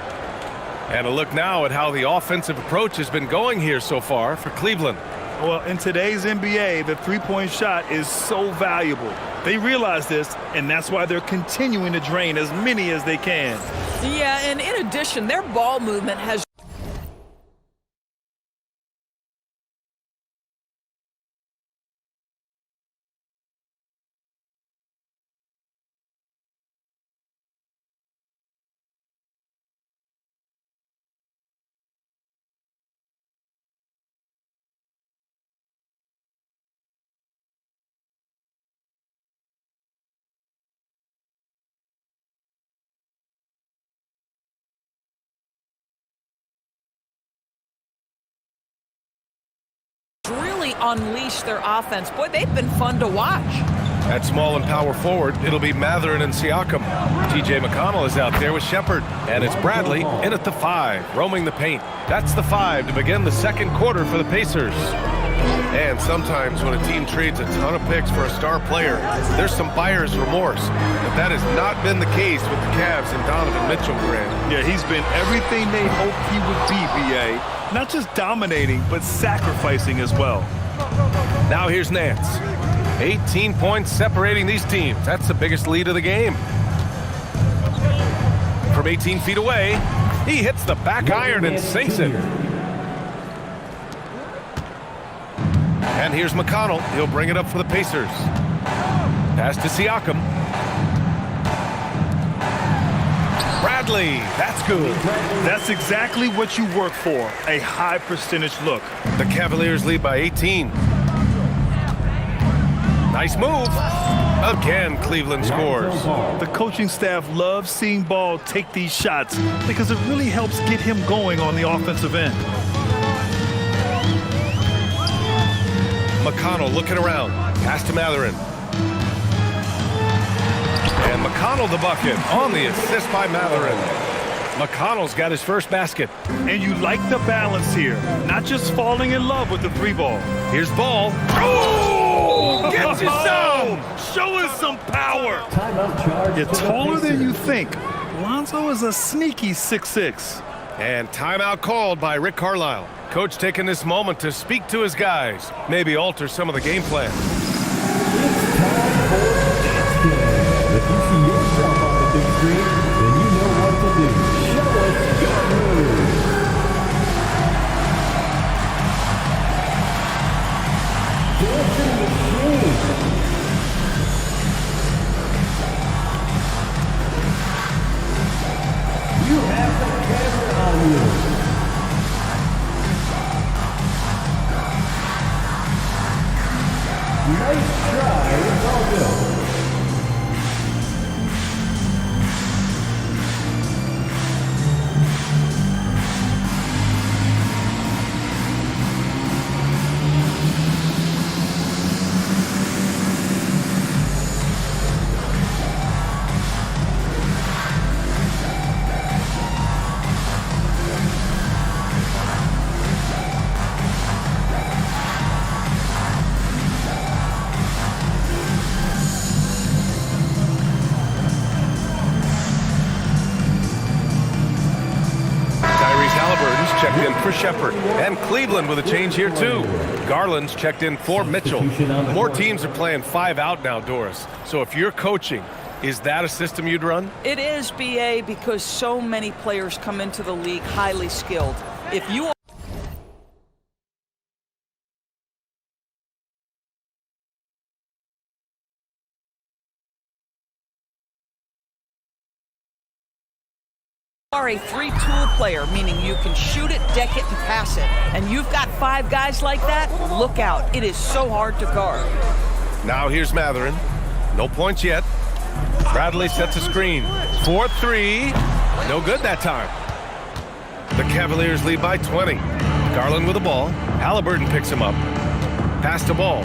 And a look now at how the offensive approach has been going here so far for Cleveland. Well, in today's NBA, the three-point shot is so valuable. They realize this, and that's why they're continuing to drain as many as they can. Yeah, and in addition, their ball movement has really unleash their offense. Boy, they've been fun to watch. At small and power forward, it'll be Matherin and Siakam. T.J. McConnell is out there with Shepard. And it's Bradley in at the 5, roaming the paint. That's the 5 to begin the second quarter for the Pacers. And sometimes when a team trades a ton of picks for a star player, there's some buyer's remorse. But that has not been the case with the Cavs and Donovan Mitchell, Grant. Yeah, he's been everything they hoped he would be, B.A. Not just dominating, but sacrificing as well. Now here's Nance. 18 points separating these teams. That's the biggest lead of the game. From 18 feet away, he hits the back iron and sinks it. And here's McConnell. He'll bring it up for the Pacers. Pass to Siakam. Bradley, that's good. That's exactly what you work for, a high percentage look. The Cavaliers lead by 18. Nice move. Again, Cleveland scores. The coaching staff loves seeing Ball take these shots because it really helps get him going on the offensive end. McConnell looking around. Pass to Matherin. And McConnell the bucket on the assist by Matherin. McConnell's got his first basket. And you like the balance here. Not just falling in love with the 3-ball. Here's Ball. Oh! Gets you some! Showing some power. Timeout charge. You're taller than you think. Lonzo is a sneaky 6'6". And timeout called by Rick Carlisle. Coach taking this moment to speak to his guys. Maybe alter some of the game plan. It's time for Dance Game. If you see yourself on the big screen, then you know what to do. Show us your moves. Dancing machine. You have the camera on you. Nice try, it's all good. Checked in for Shepard. And Cleveland with a change here, too. Garland's checked in for Mitchell. More teams are playing 5 out now, Doris. So if you're coaching, is that a system you'd run? It is, B.A., because so many players come into the league highly skilled. If you are a 3-tool player, meaning you can shoot it, deck it, and pass it, and you've got 5 guys like that, look out. It is so hard to guard. Now here's Matherin. No points yet. Bradley sets a screen. 4-3. No good that time. The Cavaliers lead by 20. Garland with the ball. Halliburton picks him up. Pass to Ball.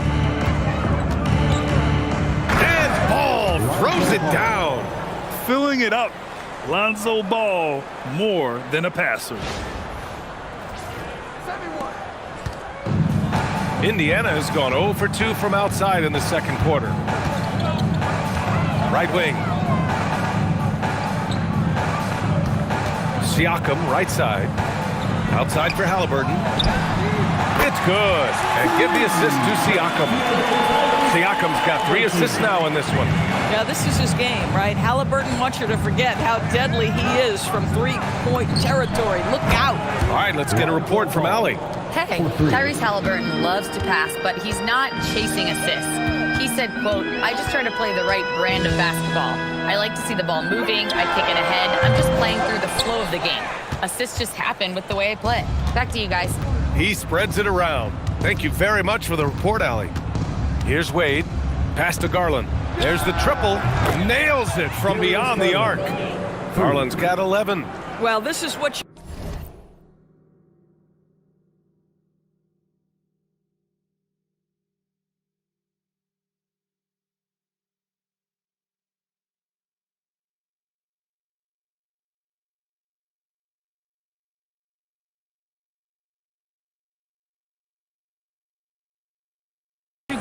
And Ball throws it down. Filling it up. Lonzo Ball, more than a passer. Indiana has gone 0 for 2 from outside in the second quarter. Right wing. Siakam, right side. Outside for Halliburton. It's good. And give the assist to Siakam. Siakam's got 3 assists now in this one. Yeah, this is his game, right? Halliburton wants you to forget how deadly he is from 3-point territory. Look out. All right, let's get a report from Allie. Hey, Tyrese Halliburton loves to pass, but he's not chasing assists. He said, quote, I just try to play the right brand of basketball. I like to see the ball moving. I kick it ahead. I'm just playing through the flow of the game. Assists just happen with the way I play. Back to you guys. He spreads it around. Thank you very much for the report, Allie. Here's Wade. Pass to Garland. There's the triple. Nails it from beyond the arc. Garland's got 11. Well, this is what you...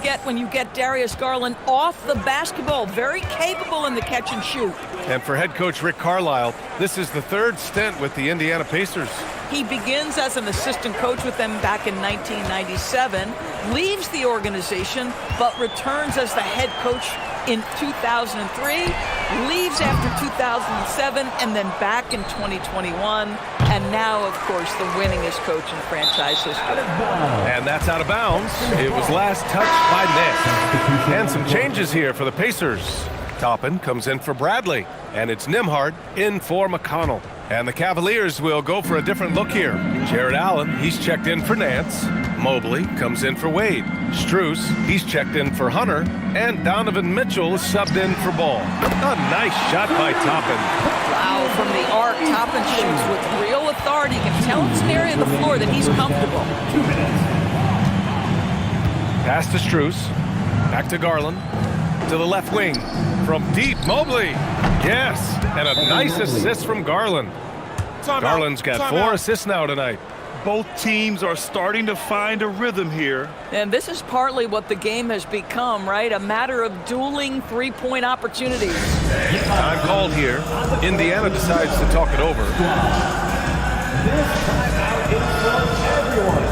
get when you get Darius Garland off the basketball. Very capable in the catch and shoot. And for head coach Rick Carlisle, this is the third stint with the Indiana Pacers. He begins as an assistant coach with them back in 1997, leaves the organization, but returns as the head coach in 2003, leaves after 2007, and then back in 2021. And now, of course, the winningest coach in franchise history. And that's out of bounds. It was last touched by Nick. And some changes here for the Pacers. Toppin comes in for Bradley, and it's Nembhard in for McConnell. And the Cavaliers will go for a different look here. Jared Allen, he's checked in for Nance. Mobley comes in for Wade. Strus, he's checked in for Hunter. And Donovan Mitchell is subbed in for Ball. A nice shot by Toppin. Wow, from the arc, Toppin shoots with real authority. You can tell it's an area of the floor that he's comfortable. Pass to Strus. Back to Garland. To the left wing. From deep, Mobley. Yes, and a nice assist from Garland. Garland's got 4 assists now tonight. Both teams are starting to find a rhythm here. And this is partly what the game has become, right? A matter of dueling three-point opportunities. Time called here. Indiana decides to talk it over. This timeout is for everyone,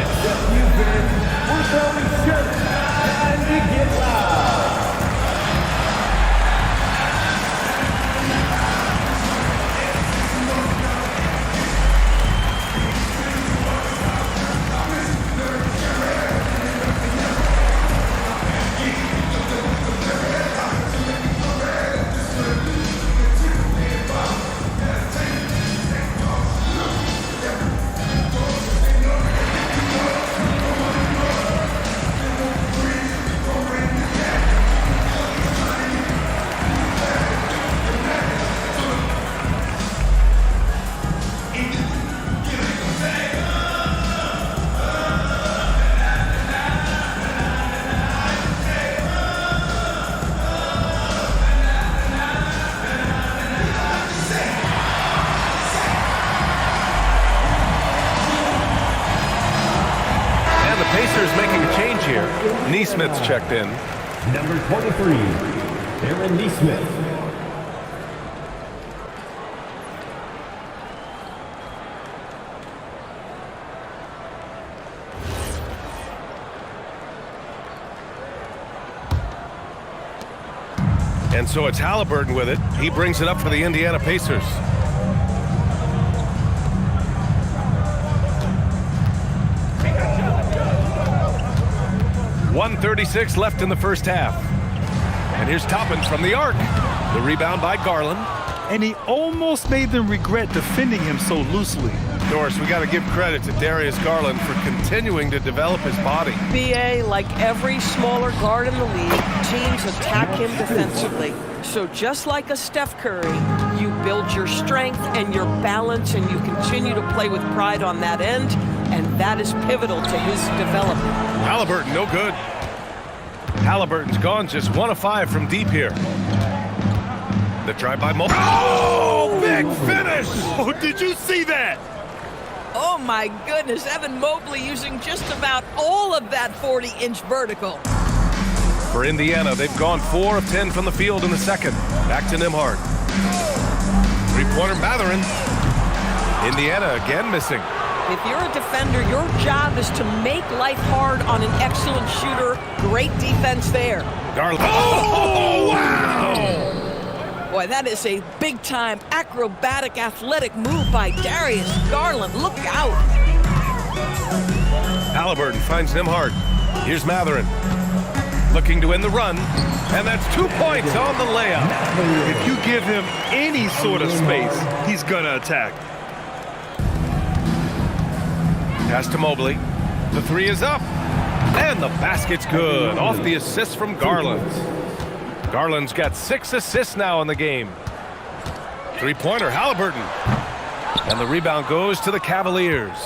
except you fans. We're throwing shirts and to get loud. Neesmith's checked in. Number 23, Aaron Neesmith. And so it's Halliburton with it. He brings it up for the Indiana Pacers. .136 left in the first half. And here's Toppin from the arc. The rebound by Garland. And he almost made them regret defending him so loosely. Doris, we got to give credit to Darius Garland for continuing to develop his body. BA, like every smaller guard in the league, teams attack him defensively. So just like a Steph Curry, you build your strength and your balance, and you continue to play with pride on that end, and that is pivotal to his development. Halliburton, no good. Halliburton's gone just 1 of 5 from deep here. The drive by Mobley. Oh, big finish! Oh, did you see that? Oh my goodness, Evan Mobley using just about all of that 40-inch vertical. For Indiana, they've gone 4 of 10 from the field in the second. Back to Nembhard. Three-pointer Mathurin. Indiana again missing. If you're a defender, your job is to make life hard on an excellent shooter. Great defense there. Garland. Oh, wow! Boy, that is a big-time acrobatic athletic move by Darius Garland. Look out. Halliburton finds Nembhard. Here's Mathurin. Looking to win the run. And that's 2 points on the layup. If you give him any sort of space, he's going to attack. Pass to Mobley. The three is up. And the basket's good. Off the assist from Garland. Garland's got 6 assists now in the game. Three-pointer, Halliburton. And the rebound goes to the Cavaliers.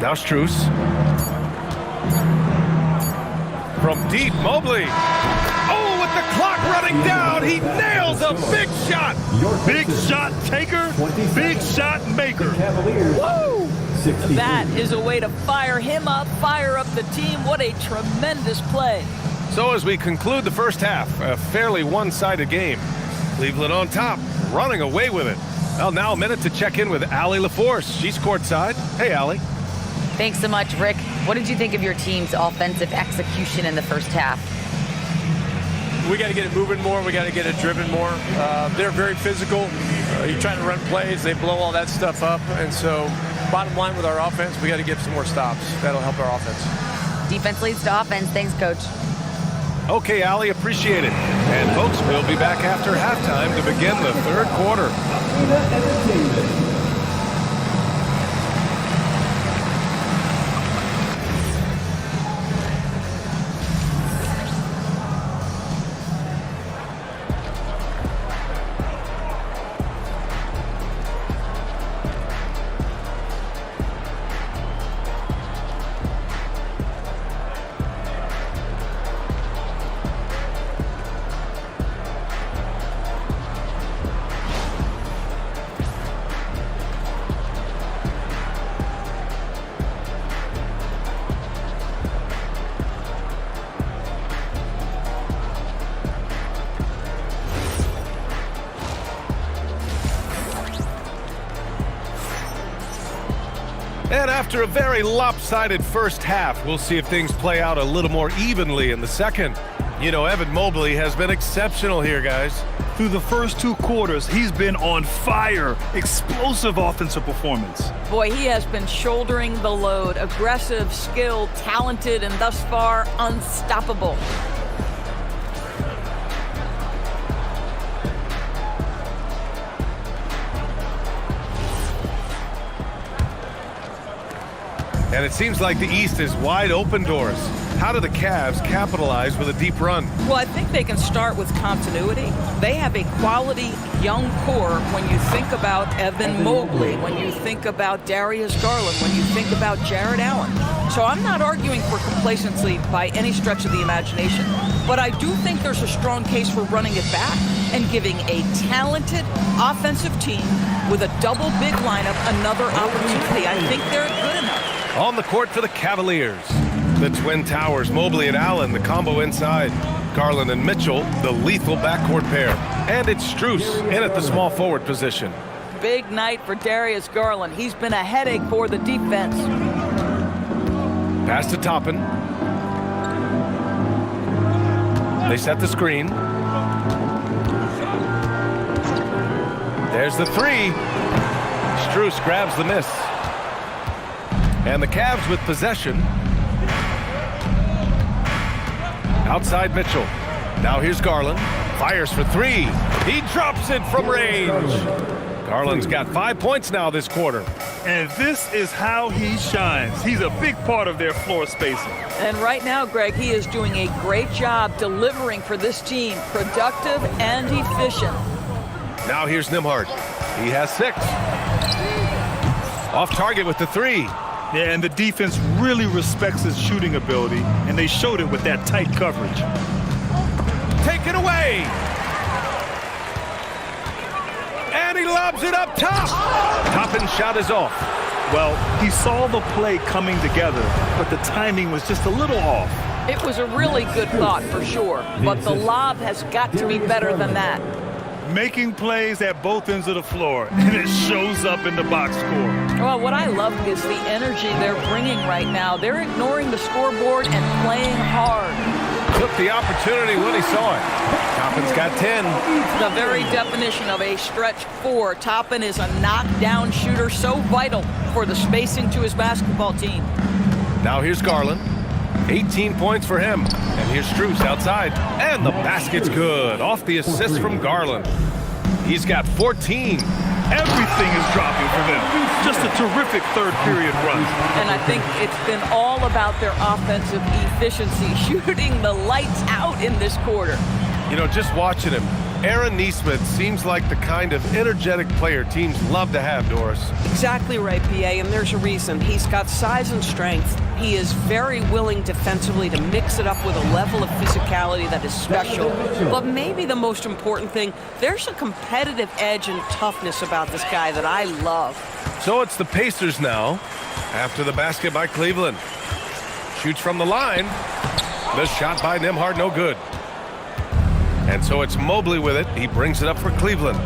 Now Strus. From deep, Mobley. Oh, with the clock running down, he nails a big shot. Big shot taker, big shot maker. Cavaliers. Woo! That is a way to fire him up, fire up the team. What a tremendous play. So as we conclude the first half, a fairly one-sided game. Cleveland on top, running away with it. Well, now a minute to check in with Allie LaForce. She's courtside. Hey, Allie. Thanks so much, Rick. What did you think of your team's offensive execution in the first half? We got to get it moving more. We got to get it driven more. They're very physical. You're trying to run plays. They blow all that stuff up. And so bottom line with our offense, we got to get some more stops. That'll help our offense. Defense leads to offense. Thanks, Coach. Okay, Allie, appreciate it. And folks, we'll be back after halftime to begin the third quarter. And after a very lopsided first half, we'll see if things play out a little more evenly in the second. You know, Evan Mobley has been exceptional here, guys. Through the first 2 quarters, he's been on fire. Explosive offensive performance. Boy, he has been shouldering the load. Aggressive, skilled, talented, and thus far, unstoppable. And it seems like the East is wide open doors. How do the Cavs capitalize with a deep run? Well, I think they can start with continuity. They have a quality young core when you think about Evan Mobley, when you think about Darius Garland, when you think about Jared Allen. So I'm not arguing for complacency by any stretch of the imagination, but I do think there's a strong case for running it back and giving a talented offensive team with a double big lineup another opportunity. I think they're good enough. On the court for the Cavaliers. The Twin Towers, Mobley and Allen, the combo inside. Garland and Mitchell, the lethal backcourt pair. And it's Strus in at the small forward position. Big night for Darius Garland. He's been a headache for the defense. Pass to Toppin. They set the screen. There's the 3. Strus grabs the miss. And the Cavs with possession. Outside Mitchell. Now here's Garland. Fires for 3. He drops it from range. Garland's got 5 points now this quarter. And this is how he shines. He's a big part of their floor spacing. And right now, Greg, he is doing a great job delivering for this team. Productive and efficient. Now here's Nembhard. He has 6. Off target with the 3. Yeah, and the defense really respects his shooting ability, and they showed it with that tight coverage. Take it away! And he lobs it up top! Toppin's shot is off. Well, he saw the play coming together, but the timing was just a little off. It was a really good thought for sure, but the lob has got to be better than that. Making plays at both ends of the floor, and it shows up in the box score. Well, what I love is the energy they're bringing right now. They're ignoring the scoreboard and playing hard. Took the opportunity when he saw it. Toppin's got 10. The very definition of a stretch 4. Toppin is a knockdown shooter, so vital for the spacing to his basketball team. Now here's Garland. 18 points for him. And here's Strus outside. And the basket's good. Off the assist from Garland. He's got 14. Everything is dropping for them. Just a terrific third period run. And I think it's been all about their offensive efficiency, shooting the lights out in this quarter. You know, just watching him, Aaron Nesmith seems like the kind of energetic player teams love to have, Doris. Exactly right, PA, and there's a reason. He's got size and strength. He is very willing defensively to mix it up with a level of physicality that is special. But maybe the most important thing, there's a competitive edge and toughness about this guy that I love. So it's the Pacers now after the basket by Cleveland. Shoots from the line. The shot by Nembhard, no good. And so it's Mobley with it. He brings it up for Cleveland.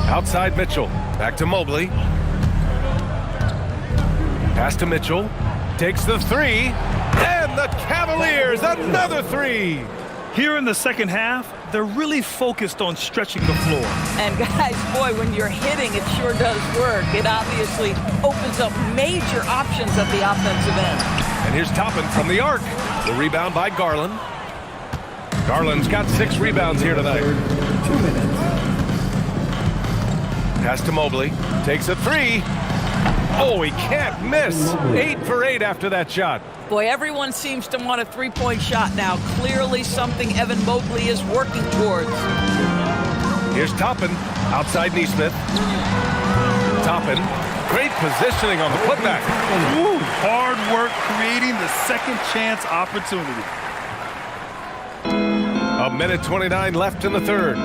Outside Mitchell. Back to Mobley. Pass to Mitchell. Takes the three. And the Cavaliers, another three. Here in the second half, they're really focused on stretching the floor. And guys, boy, when you're hitting, it sure does work. It obviously opens up major options at the offensive end. And here's Toppin from the arc. The rebound by Garland. Garland's got 6 rebounds here tonight. 2 minutes. Pass to Mobley. Takes a three. Oh, he can't miss. 8 for 8 after that shot. Boy, everyone seems to want a three-point shot now. Clearly something Evan Mobley is working towards. Here's Toppin. Outside Nesmith. Toppin. Great positioning on the putback. Ooh, hard work creating the second chance opportunity. A minute 29 left in the third.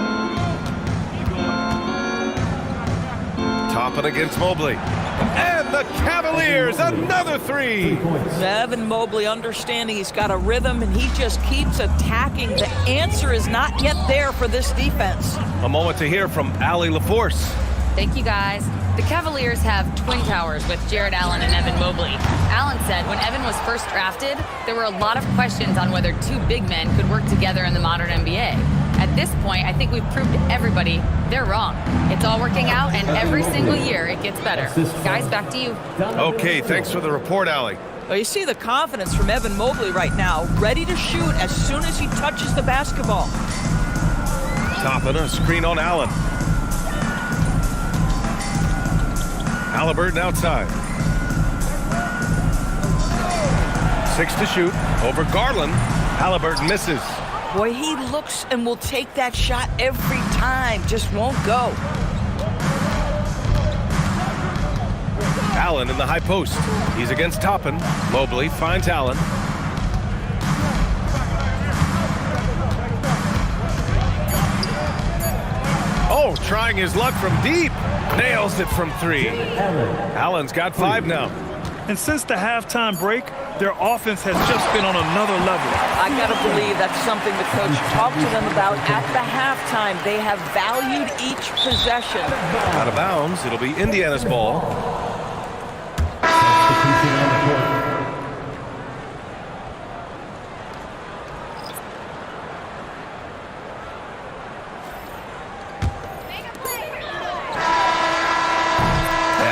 Toppin against Mobley. And the Cavaliers, another three. Evan Mobley understanding he's got a rhythm and he just keeps attacking. The answer is not yet there for this defense. A moment to hear from Allie LaForce. Thank you, guys. The Cavaliers have twin towers with Jared Allen and Evan Mobley. Allen said when Evan was first drafted, there were a lot of questions on whether two big men could work together in the modern NBA. At this point, I think we've proved to everybody they're wrong. It's all working out, and every single year it gets better. Guys, back to you. Okay, thanks for the report, Allie. Well, you see the confidence from Evan Mobley right now, ready to shoot as soon as he touches the basketball. Toppin, a screen on Allen. Halliburton outside. 6 to shoot. Over Garland. Halliburton misses. Boy, he looks and will take that shot every time. Just won't go. Allen in the high post. He's against Toppin. Mobley finds Allen. Oh, trying his luck from deep. Nails it from 3. Allen's got 5 now. And since the halftime break, their offense has just been on another level. I got to believe that's something the coach talked to them about at the halftime. They have valued each possession. Out of bounds. It'll be Indiana's ball. Substitution on the court.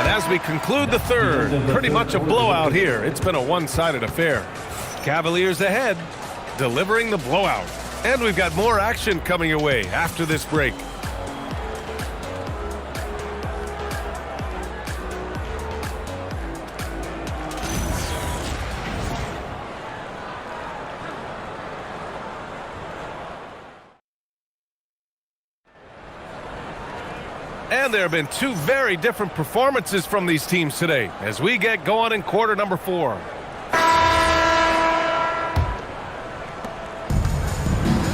As we conclude the third, pretty much a blowout here. It's been a one-sided affair. Cavaliers ahead, delivering the blowout. And we've got more action coming your way after this break. And there have been 2 very different performances from these teams today as we get going in quarter number 4.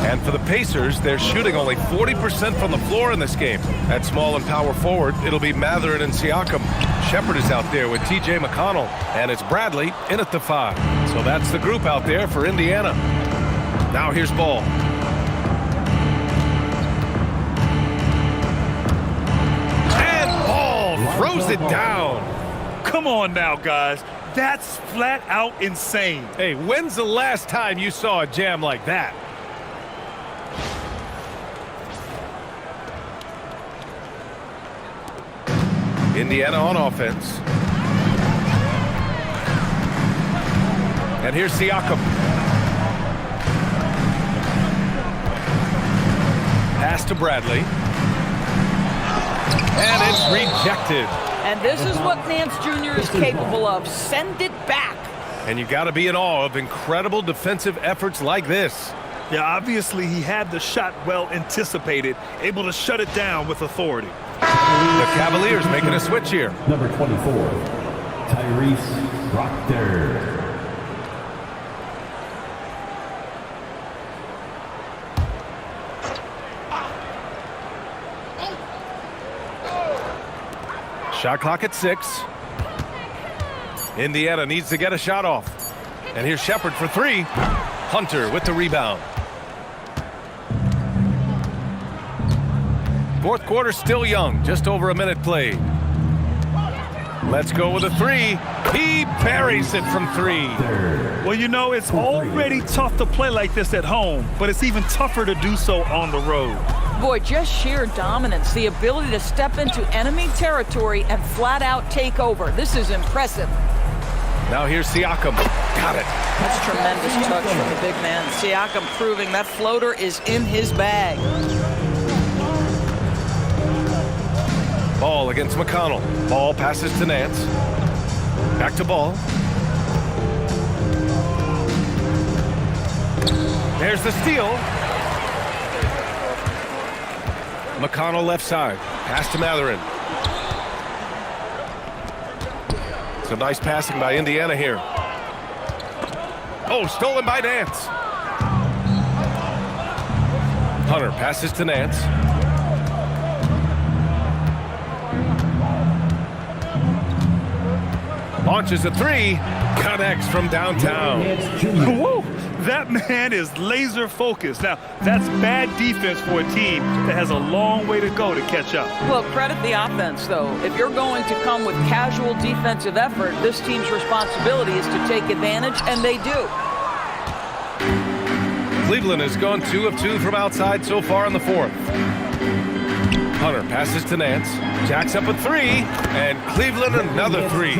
And for the Pacers, they're shooting only 40% from the floor in this game. At small and power forward, it'll be Mathurin and Siakam. Shepard is out there with T.J. McConnell. And it's Bradley in at the 5. So that's the group out there for Indiana. Now here's Ball. Throws it down. Come on now, guys. That's flat out insane. Hey, when's the last time you saw a jam like that? Indiana on offense. And here's Siakam. Pass to Bradley. And it's rejected. And this is what Nance Jr. is capable of. Send it back. And you got to be in awe of incredible defensive efforts like this. Yeah, obviously he had the shot well anticipated, able to shut it down with authority. The Cavaliers making a switch here. Number 24, Tyrese Proctor. Shot clock at 6. Indiana needs to get a shot off. And here's Shepherd for 3. Hunter with the rebound. Fourth quarter still young, just over a minute played. Let's go with a 3. He buries it from 3. Well, you know, it's already tough to play like this at home, but it's even tougher to do so on the road. Boy, just sheer dominance, the ability to step into enemy territory and flat out take over. This is impressive. Now here's Siakam. Got it. That's a tremendous touch from the big man. Siakam proving that floater is in his bag. Ball against McConnell. Ball passes to Nance. Back to Ball. There's the steal. McConnell left side. Pass to Mathurin. Some nice passing by Indiana here. Oh, stolen by Nance. Hunter passes to Nance. Launches a 3. Connects from downtown. Woo! That man is laser focused. Now, that's bad defense for a team that has a long way to go to catch up. Well, credit the offense, though. If you're going to come with casual defensive effort, this team's responsibility is to take advantage, and they do. Cleveland has gone 2 of 2 from outside so far in the fourth. Hunter passes to Nance. Jacks up a 3, and Cleveland another 3.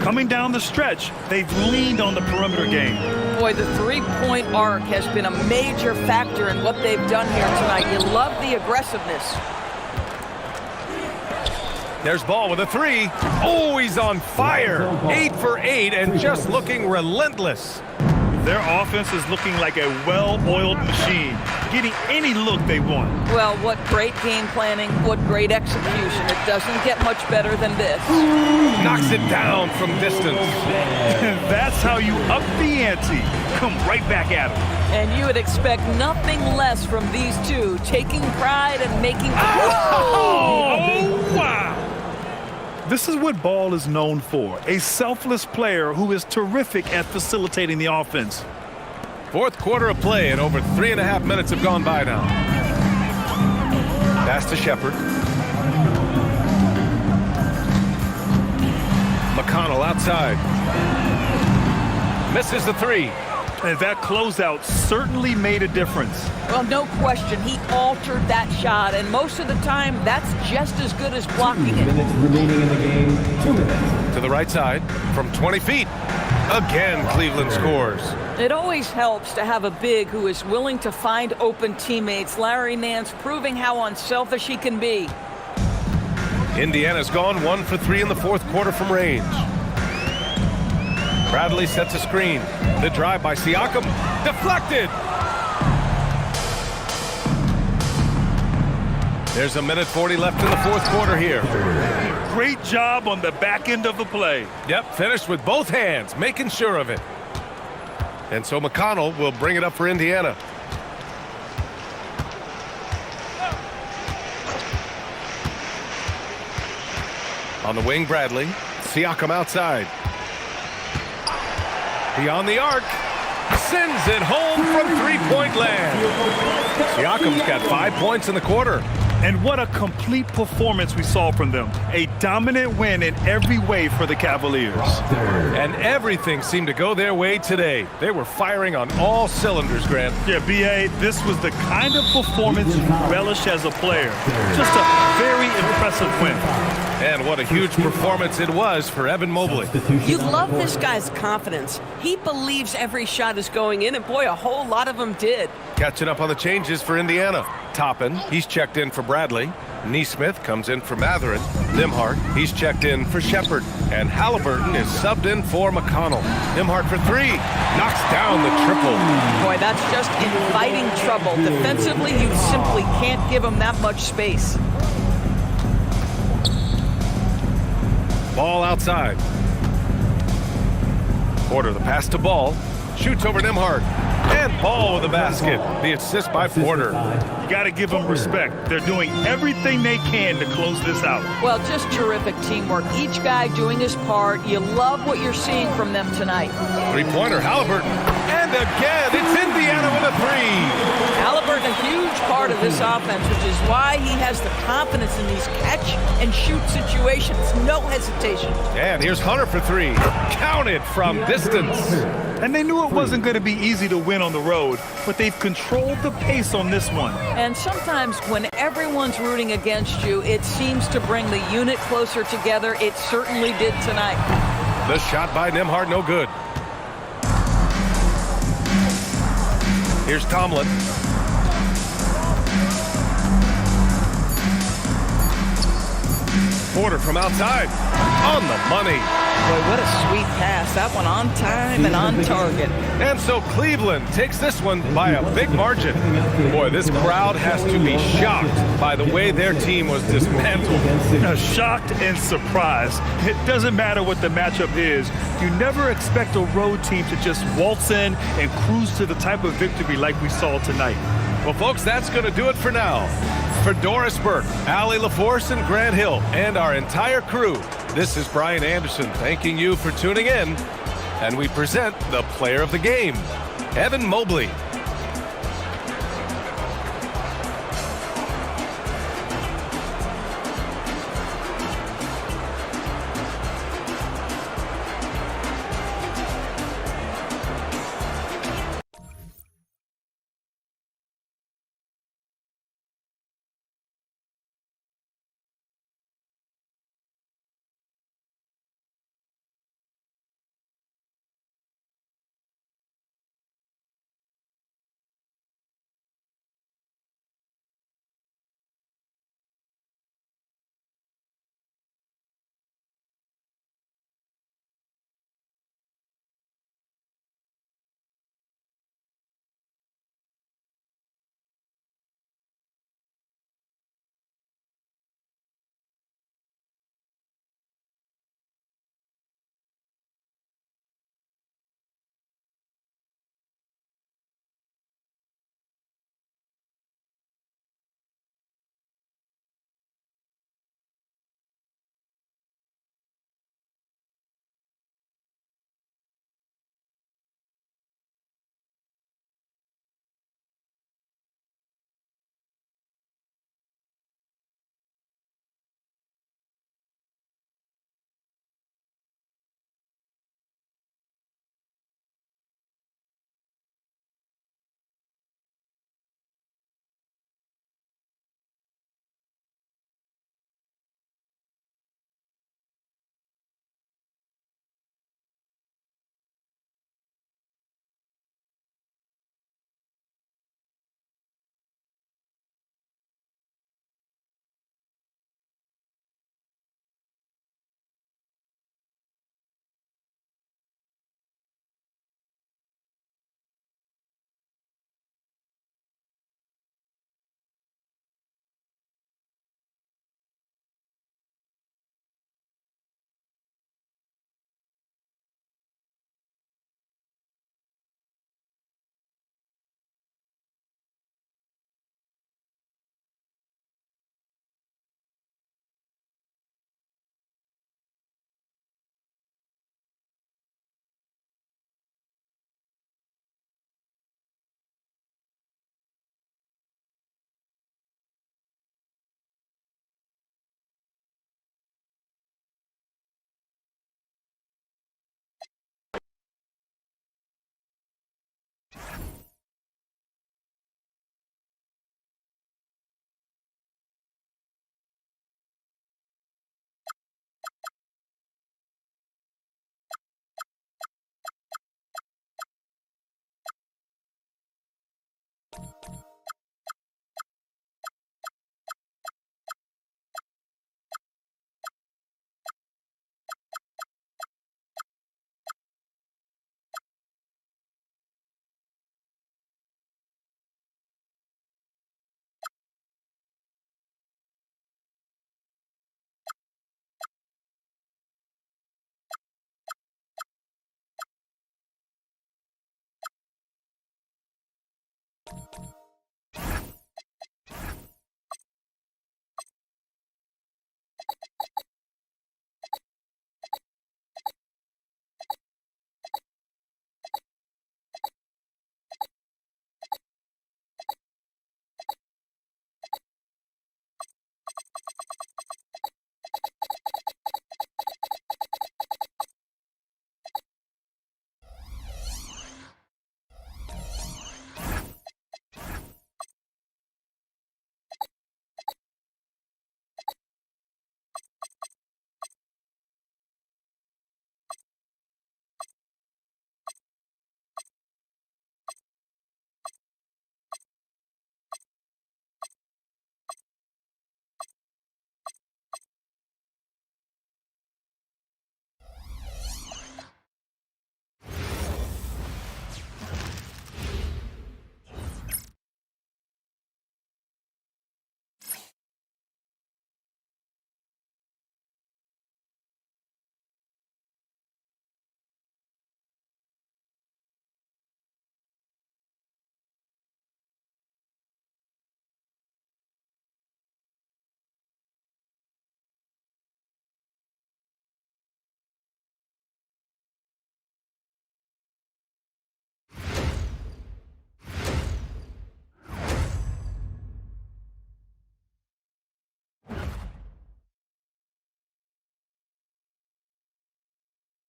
Coming down the stretch, they've leaned on the perimeter game. Boy, the three-point arc has been a major factor in what they've done here tonight. You love the aggressiveness. There's Ball with a 3. Oh, he's on fire. 8 for 8 and just looking relentless. Their offense is looking like a well-oiled machine, getting any look they want. Well, what great game planning, what great execution. It doesn't get much better than this. Knocks it down from distance. That's how you up the ante. Come right back at them. And you would expect nothing less from these two, taking pride and making... Oh, wow! This is what Ball is known for, a selfless player who is terrific at facilitating the offense. Fourth quarter of play, and over 3.5 minutes have gone by now. Pass to Shepherd. McConnell outside. Misses the 3. And that closeout certainly made a difference. Well, no question. He altered that shot, and most of the time, that's just as good as blocking it. 2 minutes remaining in the game. 2 minutes. To the right side from 20 feet. Again, Cleveland scores. It always helps to have a big who is willing to find open teammates. Larry Nance proving how unselfish he can be. Indiana's gone 1 for 3 in the fourth quarter from range. Bradley sets a screen. The drive by Siakam. Deflected. There's 1:40 left in the fourth quarter here. Great job on the back end of the play. Yep, finished with both hands, making sure of it. And so McConnell will bring it up for Indiana. On the wing, Bradley. Siakam outside. Beyond the arc. Sends it home from three-point land. Siakam's got 5 points in the quarter. And what a complete performance we saw from them. A dominant win in every way for the Cavaliers. And everything seemed to go their way today. They were firing on all cylinders, Grant. Yeah, B.A., this was the kind of performance you relish as a player. Just a very impressive win. And what a huge performance it was for Evan Mobley. You love this guy's confidence. He believes every shot is going in, and boy, a whole lot of them did. Catching up on the changes for Indiana. Toppin, he's checked in for Bradley. Neesmith comes in for Mathurin. Nembhard, he's checked in for Shepherd. And Halliburton is subbed in for McConnell. Nembhard for 3. Knocks down the triple. Boy, that's just inviting trouble. Defensively, you simply can't give him that much space. Ball outside. Porter, the pass to Ball. Shoots over Nembhard. And Ball with the basket. The assist by Porter. You got to give them respect. They're doing everything they can to close this out. Well, just terrific teamwork. Each guy doing his part. You love what you're seeing from them tonight. Three-pointer, Halliburton. And again, it's Indiana with a three. Halliburton, a huge part of this offense, which is why he has the confidence in these catch-and-shoot situations. No hesitation. And here's Hunter for three. Counted from distance. And they knew it wasn't going to be easy to win on the road, but they've controlled the pace on this one. And sometimes when everyone's rooting against you, it seems to bring the unit closer together. It certainly did tonight. The shot by Nembhard, no good. Here's Tomlin. Porter from outside. On the money. Boy, what a sweet pass. That one on time and on target. And so Cleveland takes this one by a big margin. Boy, this crowd has to be shocked by the way their team was dismantled. Shocked and surprised. It doesn't matter what the matchup is. You never expect a road team to just waltz in and cruise to the type of victory like we saw tonight. Well, folks, that's going to do it for now. For Doris Burke, Allie LaForce, and Grant Hill, and our entire crew, this is Brian Anderson thanking you for tuning in. And we present the player of the game, Evan Mobley.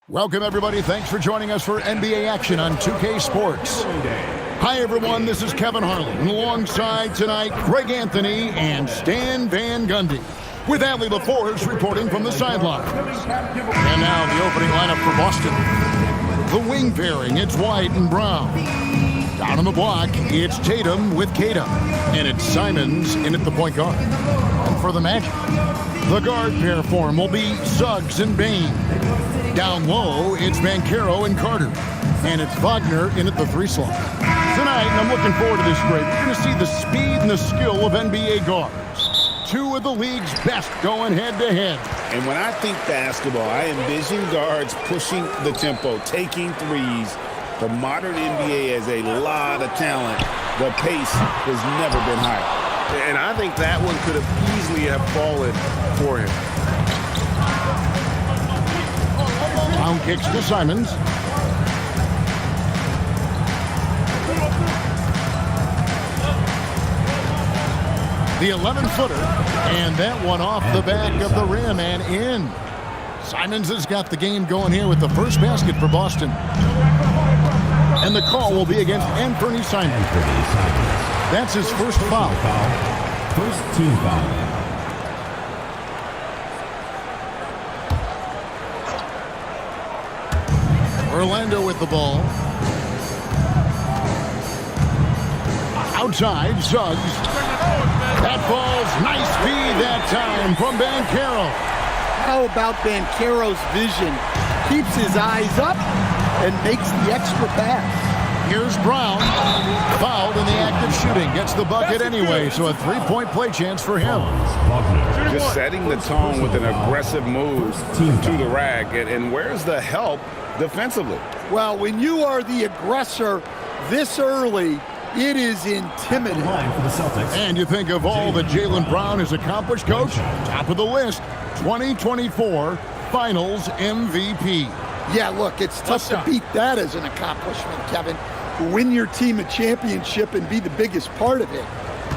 Welcome, everybody. Thanks for joining us for NBA action on 2K Sports. Hi, everyone. This is Kevin Harlan. Alongside tonight, Greg Anthony and Stan Van Gundy. With Adley LaForge reporting from the sidelines. And now the opening lineup for Boston. The wing pairing, it's White and Brown. Down on the block, it's Tatum with Kata. And it's Simons in at the point guard. And for the Magic, the guard pair form will be Suggs and Bane. Down low, it's Banchero and Carter. And it's Wagner in at the 3 slot. Tonight, and I'm looking forward to this break, we're going to see the speed and the skill of NBA guards. 2 of the league's best going head-to-head. And when I think basketball, I envision guards pushing the tempo, taking threes. The modern NBA has a lot of talent. The pace has never been higher. And I think that one could have easily have fallen for him. Brown kicks to Simons. The 11-footer, and that one off the back of the rim and in. Simons has got the game going here with the first basket for Boston. And the call will be against Anthony Simons. That's his first foul. First team foul. Orlando with the ball. Outside, Suggs. That ball's nice speed that time from Banchero. How about Banchero's vision? Keeps his eyes up and makes the extra pass. Here's Brown. Fouled in the act of shooting. Gets the bucket anyway, so a 3-point play chance for him. Just setting the tone with an aggressive move to the rack. And where's the help defensively? Well, when you are the aggressor this early, it is intimidating. And you think of all that Jaylen Brown has accomplished, Coach? Top of the list, 2024 Finals MVP. Yeah, look, it's tough to beat that as an accomplishment, Kevin. Win your team a championship and be the biggest part of it.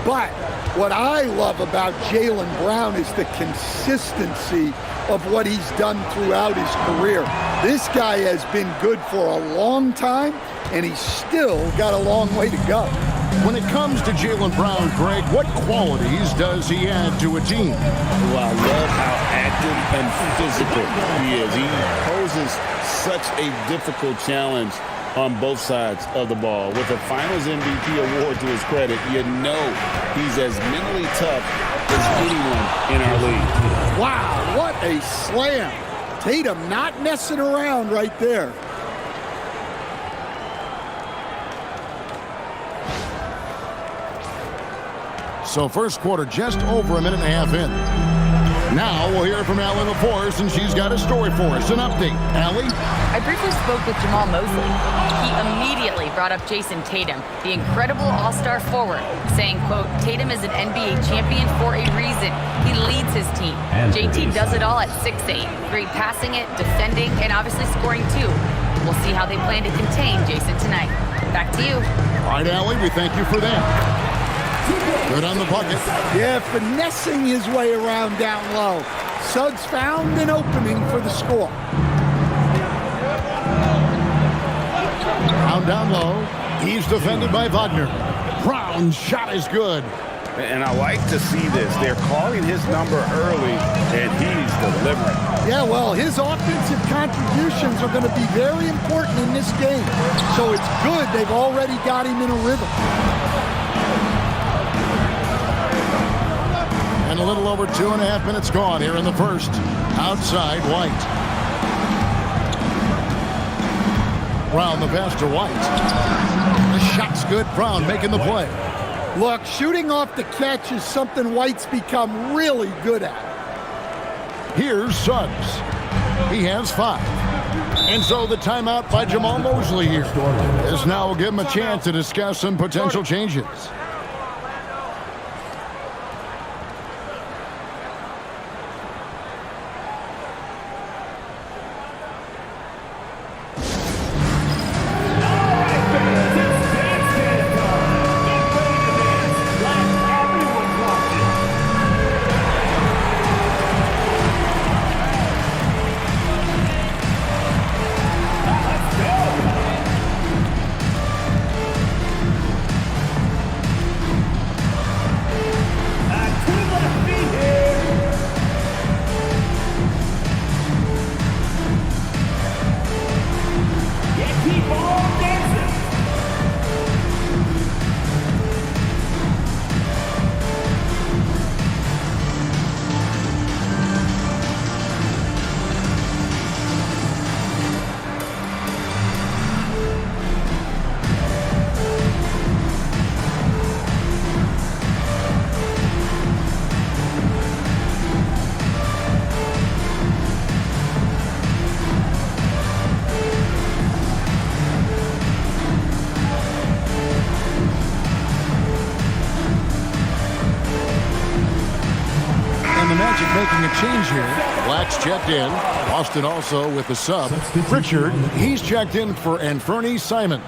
But what I love about Jaylen Brown is the consistency of what he's done throughout his career. This guy has been good for a long time, and he's still got a long way to go. When it comes to Jaylen Brown, Greg, what qualities does he add to a team? Well, I love how active and physical he is. He poses such a difficult challenge on both sides of the ball. With a Finals MVP award to his credit, you know he's as mentally tough as anyone in our league. Wow, what a slam. Tatum not messing around right there. So first quarter just over a minute and a half in. Now we'll hear from Allie LaForce, and she's got a story for us. An update. Allie? I briefly spoke with Jamal Mosley. He immediately brought up Jason Tatum, the incredible all-star forward, saying, quote, Tatum is an NBA champion for a reason. He leads his team. JT does it all at 6'8". Great passing it, defending, and obviously scoring too. We'll see how they plan to contain Jason tonight. Back to you. All right, Allie, we thank you for that. Good on the bucket. Yeah, finessing his way around down low. Suggs found an opening for the score. Brown down low. He's defended by Wagner. Brown's shot is good. And I like to see this. They're calling his number early, and he's delivering. Yeah, well, his offensive contributions are going to be very important in this game. So it's good they've already got him in a rhythm. And a little over 2.5 minutes gone here in the first. Outside, White. Brown the pass to White. The shot's good. Brown making the play. Look, shooting off the catch is something White's become really good at. Here's Suggs. He has 5. And so the timeout by Jamal Mosley here. This now will give him a chance to discuss some potential changes. Making a change here. Black's checked in. Boston also with the sub. Richard, he's checked in for Anfernee Simons.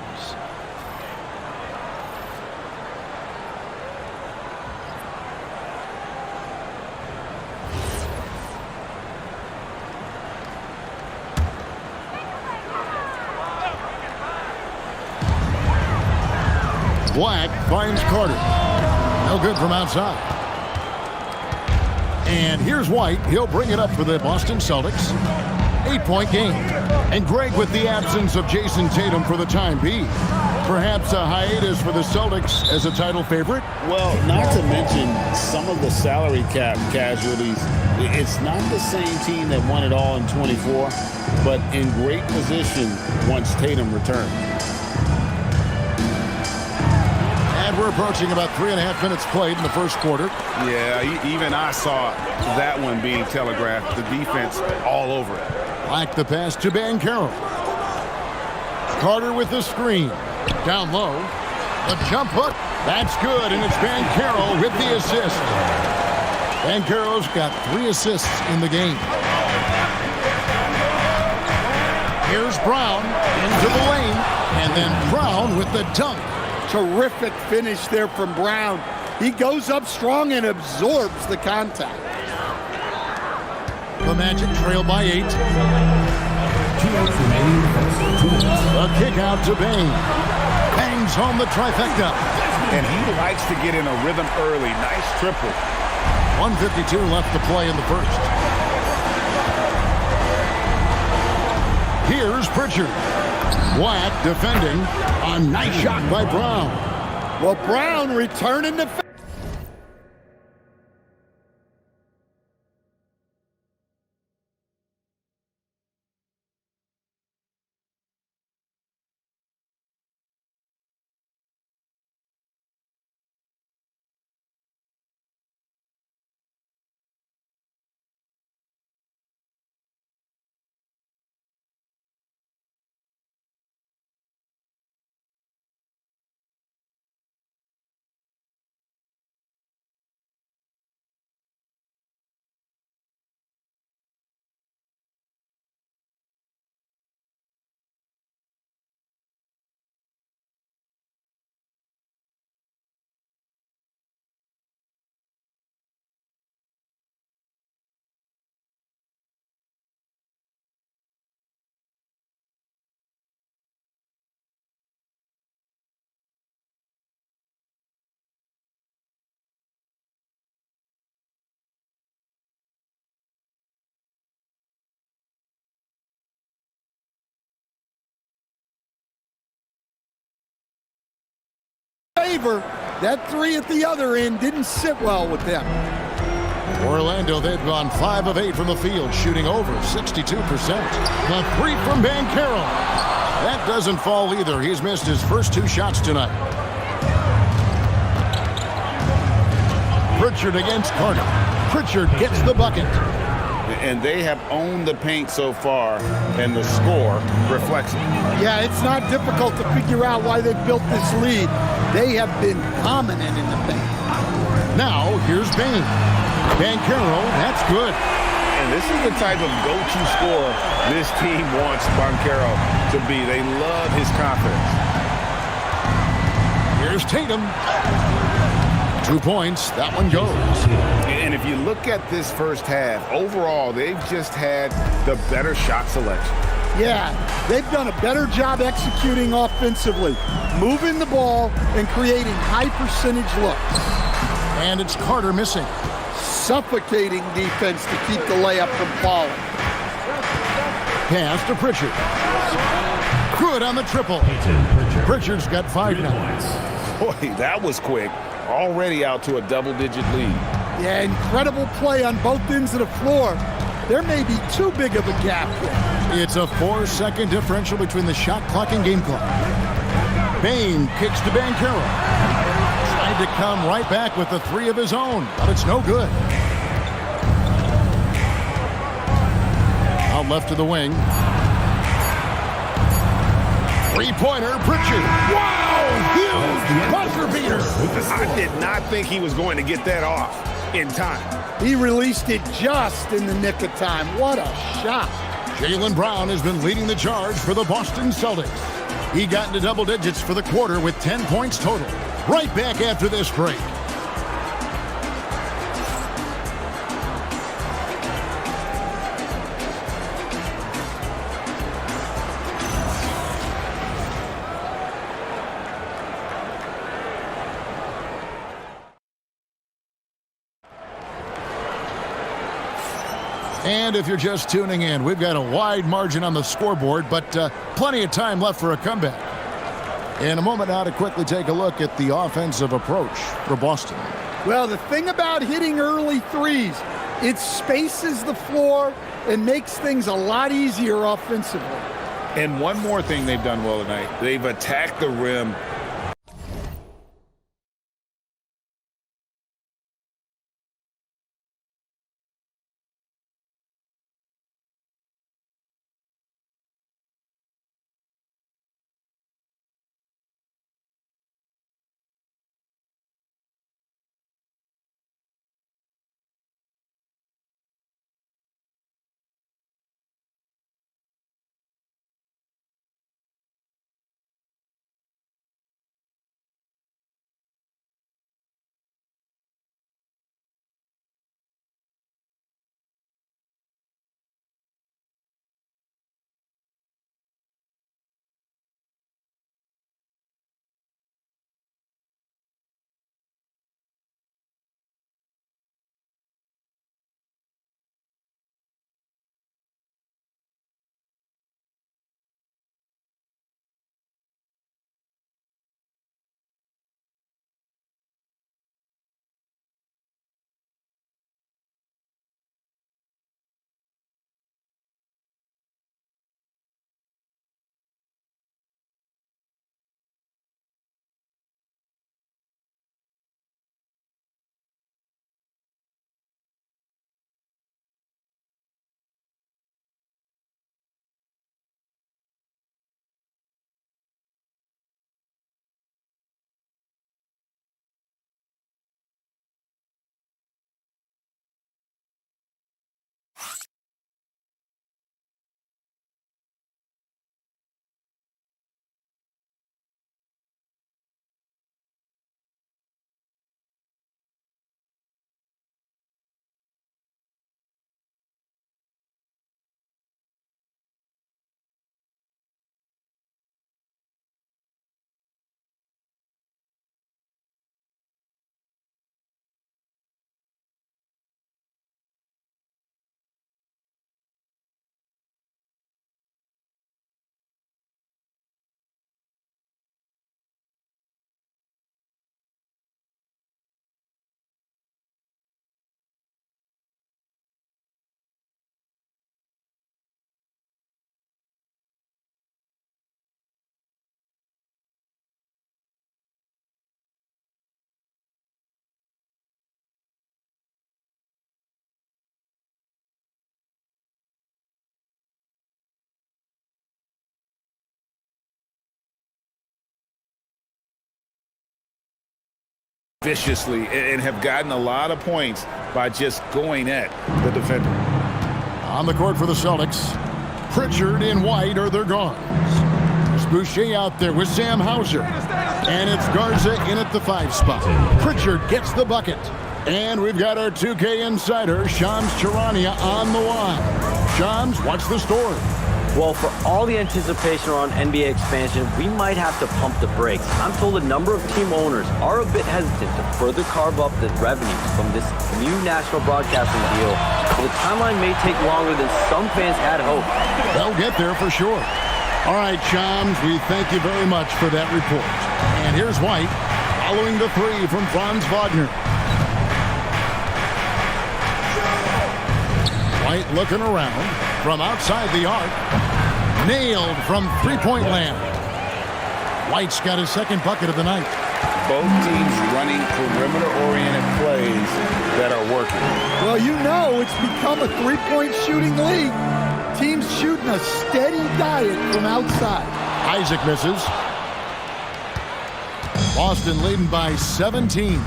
Black finds Carter. No good from outside. And here's White. He'll bring it up for the Boston Celtics. 8-point game. And Greg with the absence of Jason Tatum for the time being. Perhaps a hiatus for the Celtics as a title favorite? Well, not to mention some of the salary cap casualties. It's not the same team that won it all in 24, but in great position once Tatum returned. And we're approaching about 3.5 minutes played in the first quarter. Yeah, even I saw that one being telegraphed. The defense all over it. Black the pass to Banchero. Carter with the screen. Down low. The jump hook. That's good, and it's Banchero with the assist. Banchero's got 3 assists in the game. Here's Brown into the lane, and then Brown with the dunk. Terrific finish there from Brown. He goes up strong and absorbs the contact. The Magic trail by 8. A kick out to Bane. Bangs home the trifecta. And he likes to get in a rhythm early. Nice triple. 1:52 left to play in the first. Here's Pritchard. Black defending. A nice shot by Brown. Well, Brown returning the favor. That three at the other end didn't sit well with them. Orlando, they've gone 5 of 8 from the field, shooting over 62%. The three from Banchero. That doesn't fall either. He's missed his first 2 shots tonight. Pritchard against Carter. Pritchard gets the bucket. And they have owned the paint so far, and the score reflects it. Yeah, it's not difficult to figure out why they built this lead. They have been dominant in the paint. Now, here's Bane. Banchero, that's good. And this is the type of go-to scorer this team wants Banchero to be. They love his confidence. Here's Tatum. 2 points. That one goes. And if you look at this first half, overall, they've just had the better shot selection. Yeah, they've done a better job executing offensively, moving the ball and creating high percentage looks. And it's Carter missing. Suffocating defense to keep the layup from falling. Pass to Pritchard. Good on the triple. Pritchard's got 5 now. Boy, that was quick. Already out to a double-digit lead. Yeah, incredible play on both ends of the floor. There may be too big of a gap here. It's a 4-second differential between the shot clock and game clock. Bane kicks to Banchero. Tried to come right back with the 3 of his own, but it's no good. Out left to the wing. 3-pointer, Pritchard. Wow! Huge buzzer beater. I did not think he was going to get that off in time. He released it just in the nick of time. What a shot. Jaylen Brown has been leading the charge for the Boston Celtics. He got into double digits for the quarter with 10 points total. Right back after this break. And if you're just tuning in, we've got a wide margin on the scoreboard, but plenty of time left for a comeback. In a moment now to quickly take a look at the offensive approach for Boston. Well, the thing about hitting early threes, it spaces the floor and makes things a lot easier offensively. And one more thing they've done well tonight. They've attacked the rim viciously and have gotten a lot of points by just going at the defender. On the court for the Celtics, Pritchard and White are their guards. There's Boucher out there with Sam Hauser. And it's Garza in at the 5 spot. Pritchard gets the bucket. And we've got our 2K insider, Shams Charania, on the line. Shams, what's the story? Well, for all the anticipation around NBA expansion, we might have to pump the brakes. I'm told a number of team owners are a bit hesitant to further carve up the revenues from this new national broadcasting deal. So the timeline may take longer than some fans had hoped. They'll get there for sure. All right, Shams, we thank you very much for that report. And here's White following the 3 from Franz Wagner. White looking around from outside the arc. Nailed from three-point land. White's got his second bucket of the night. Both teams running perimeter-oriented plays that are working. Well, you know it's become a three-point shooting league. Teams shooting a steady diet from outside. Isaac misses. Boston leading by 17.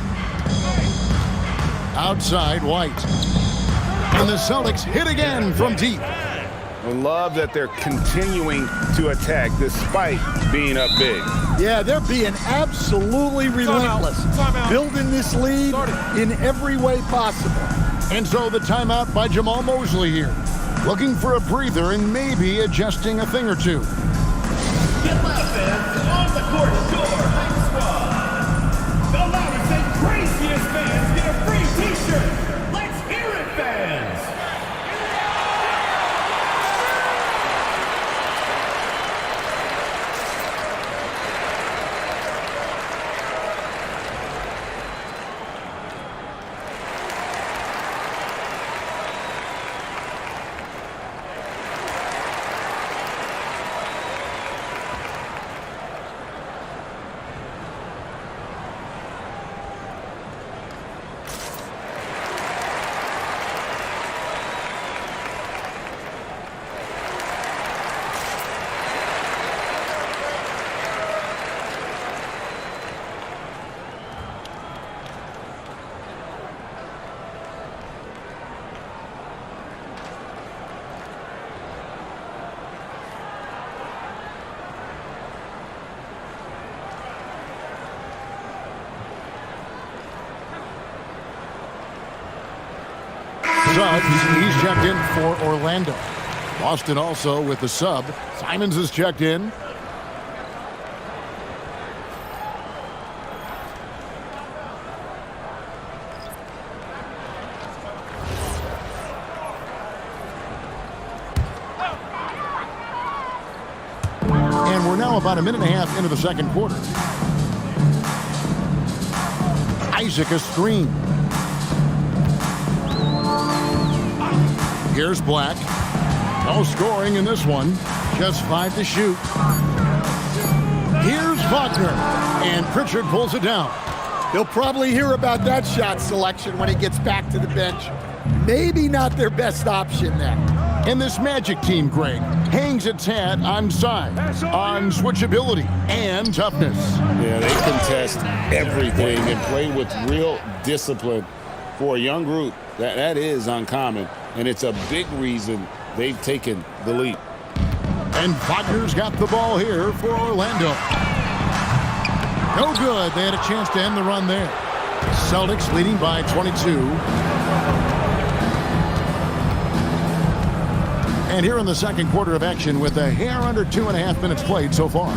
Outside, White. And the Celtics hit again from deep. I love that they're continuing to attack despite being up big. Yeah, they're being absolutely relentless. Building this lead in every way possible. And so the timeout by Jamal Mosley here. Looking for a breather and maybe adjusting a thing or two. Get loud, fans. On the court, Shore Hype Squad. The loudest and craziest fans get a free t-shirt. Let's hear it, fans. Suggs, he's checked in for Orlando. Boston also with the sub. Simons is checked in. And we're now about a minute and a half into the second quarter. Isaac a screen. Here's Black. No scoring in this one. Just 5 to shoot. Here's Wagner. And Pritchard pulls it down. He'll probably hear about that shot selection when he gets back to the bench. Maybe not their best option there. And this Magic team, Greg, hangs its hat on size, on switchability, and toughness. Yeah, they contest everything and play with real discipline. For a young group, that is uncommon. And it's a big reason they've taken the lead. And Wagner's got the ball here for Orlando. No good. They had a chance to end the run there. Celtics leading by 22. And here in the second quarter of action with a hair under 2.5 minutes played so far.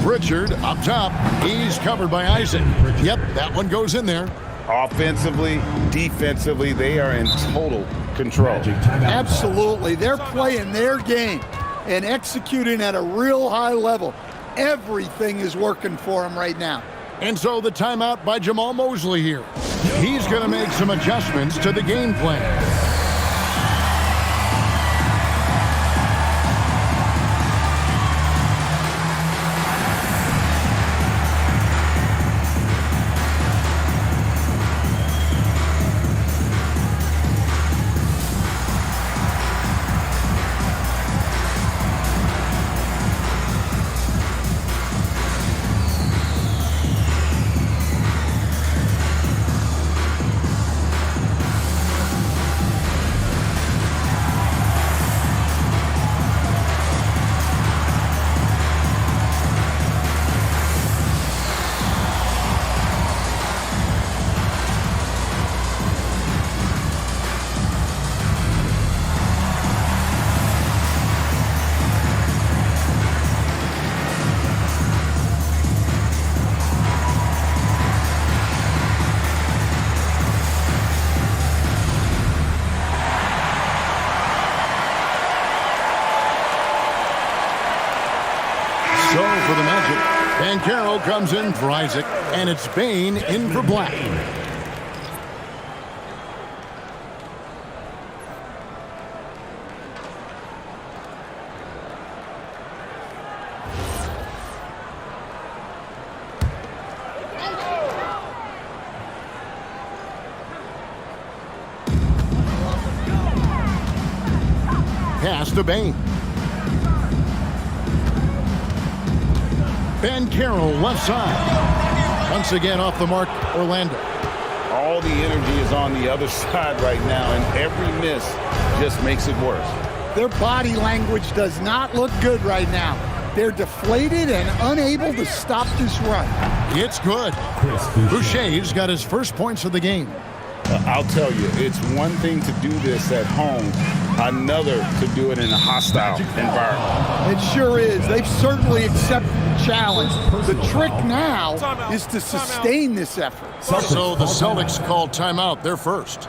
Pritchard up top. He's covered by Isaac. Yep, that one goes in there. Offensively, defensively, they are in total control. Absolutely. They're playing their game and executing at a real high level. Everything is working for them right now. And so the timeout by Jamal Mosley here. He's going to make some adjustments to the game plan. for the Magic. Banchero comes in for Isaac, and it's Bane in for Black. Pass to Bane. Banchero left side. Once again off the mark, Orlando. All the energy is on the other side right now, and every miss just makes it worse. Their body language does not look good right now. They're deflated and unable to stop this run. It's good. Boucher's got his first points of the game. I'll tell you, it's one thing to do this at home, another to do it in a hostile environment. It sure is. They've certainly accepted the challenge. The trick now is to sustain this effort. So the Celtics call timeout. They're first.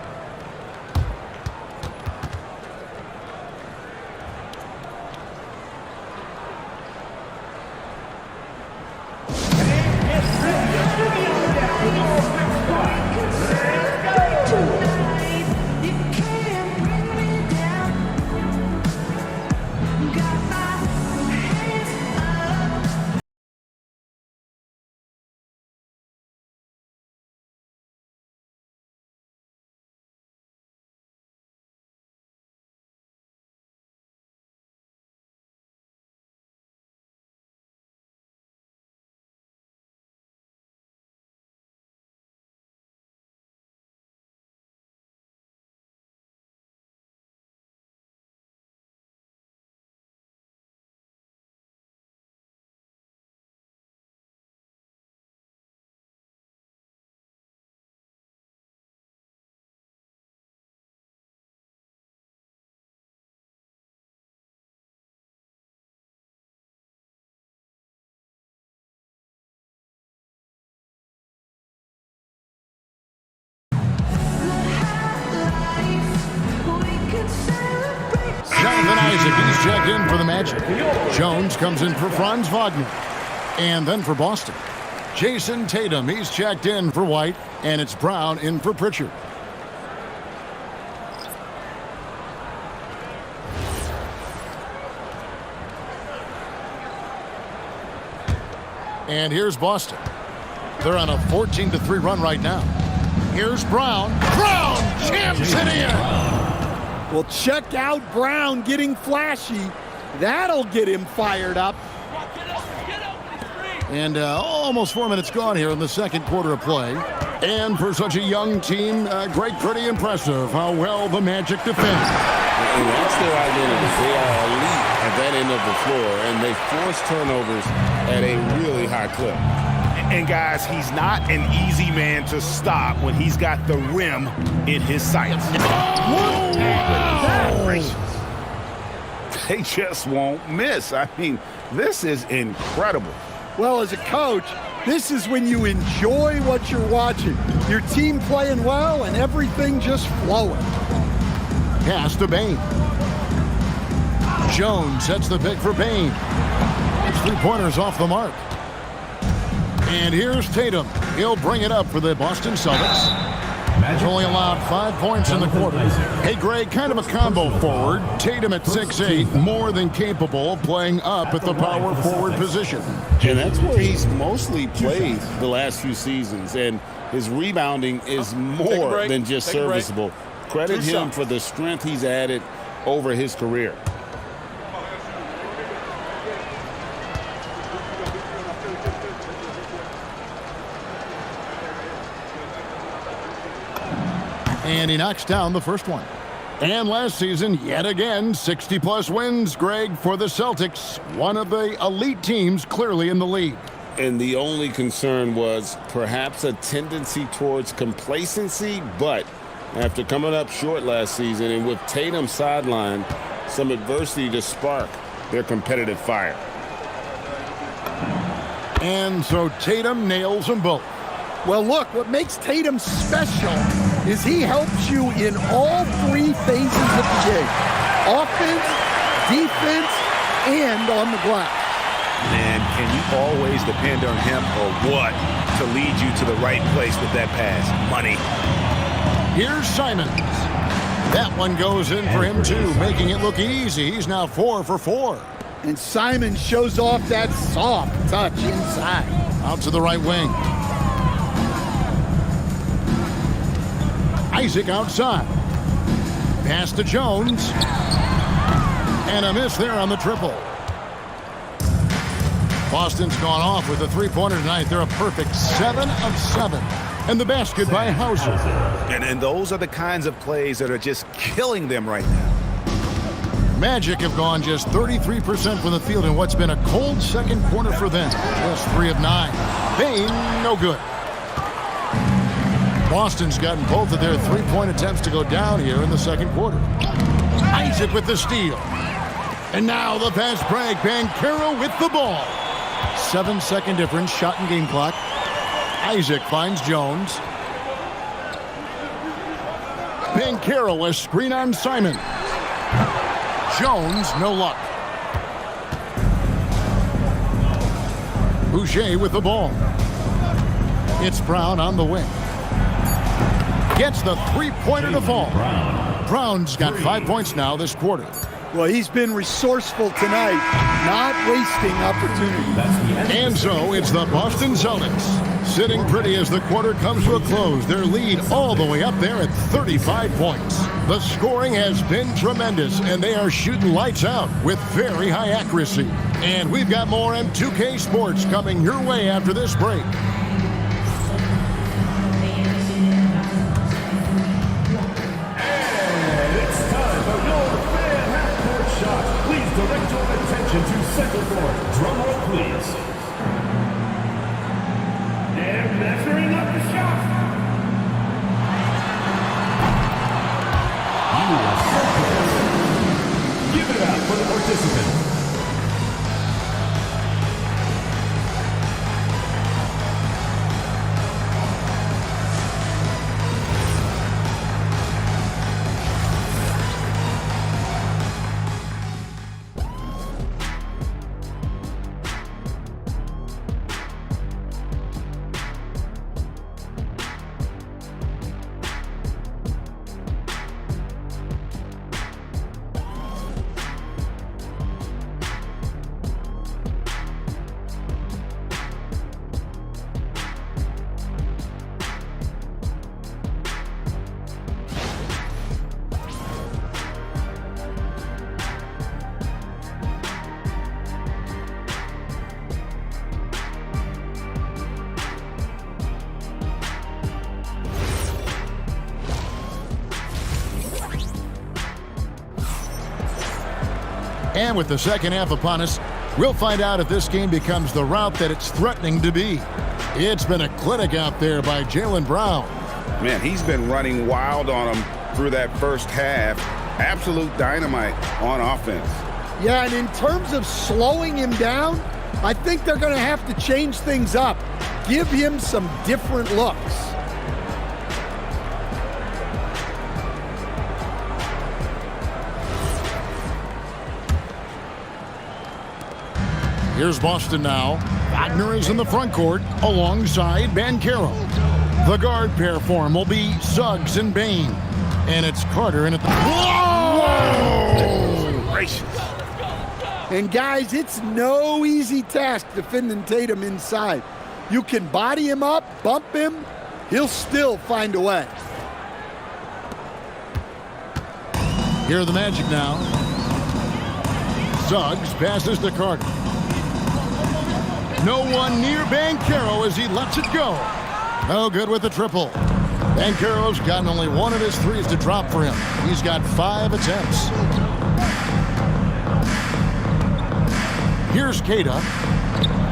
Jonathan Isaac is checked in for the Magic. Jones comes in for Franz Wagner. And then for Boston, Jason Tatum, he's checked in for White. And it's Brown in for Pritchard. And here's Boston. They're on a 14-3 run right now. Here's Brown. Brown jams it in. Well, check out Brown getting flashy. That'll get him fired up. And almost 4 minutes gone here in the second quarter of play. And for such a young team, Greg, pretty impressive how well the Magic defend. And that's their identity. They are elite at that end of the floor, and they force turnovers at a really high clip. And guys, he's not an easy man to stop when he's got the rim in his sights. They just won't miss. I mean, this is incredible. Well, as a coach, this is when you enjoy what you're watching. Your team playing well and everything just flowing. Pass to Bane. Jones sets the pick for Bane. His three-pointers off the mark. And here's Tatum. He'll bring it up for the Boston Celtics. He's only allowed 5 points in the quarter. Hey, Greg, kind of a combo forward. Tatum at 6'8", more than capable of playing up at the power forward position. And that's where he's mostly played the last few seasons. And his rebounding is more than just serviceable. Credit him for the strength he's added over his career. And he knocks down the first one. And last season, yet again, 60-plus wins, Greg, for the Celtics. One of the elite teams clearly in the league. And the only concern was perhaps a tendency towards complacency, but after coming up short last season and with Tatum sidelined, some adversity to spark their competitive fire. And so Tatum nails them both. Well, look, what makes Tatum special is he helps you in all three phases of the game. Offense, defense, and on the glass. And can you always depend on him or what to lead you to the right place with that pass? Money. Here's Simons. That one goes in for him, too, making it look easy. He's now 4 for 4. And Simon shows off that soft touch inside. Out to the right wing. Isaac outside. Pass to Jones. And a miss there on the triple. Boston's gone off with a three-pointer tonight. They're a perfect 7 of 7. And the basket by Hauser. And those are the kinds of plays that are just killing them right now. Magic have gone just 33% from the field in what's been a cold second quarter for them. Just 3 of 9. Bain, no good. Boston's gotten both of their three-point attempts to go down here in the second quarter. Isaac with the steal. And now the fast break. Banchero with the ball. 7-second difference, shot and game clock. Isaac finds Jones. Banchero, a screen on Simon. Jones, no luck. Boucher with the ball. It's Brown on the wing. Gets the three-pointer to fall. Brown's got 5 points now this quarter. Well, he's been resourceful tonight, not wasting opportunities. And so it's the Boston Celtics sitting pretty as the quarter comes to a close. Their lead all the way up there at 35 points. The scoring has been tremendous, and they are shooting lights out with very high accuracy. And we've got more M2K Sports coming your way after this break. Direct your attention to center court. Drum roll, please. And measuring up the shot. Give it up for the participants. And with the second half upon us, we'll find out if this game becomes the route that it's threatening to be. It's been a clinic out there by Jaylen Brown. Man, he's been running wild on him through that first half. Absolute dynamite on offense. Yeah, and in terms of slowing him down, I think they're going to have to change things up. Give him some different looks. Here's Boston now. Wagner is in the front court alongside Banchero. The guard pair for him will be Suggs and Bain. And it's Carter in at the... Whoa! Gracious. And guys, it's no easy task defending Tatum inside. You can body him up, bump him, he'll still find a way. Here are the Magic now. Suggs passes to Carter. No one near Banchero as he lets it go. No good with the triple. Banchero's gotten only one of his threes to drop for him. He's got 5 attempts. Here's Queta.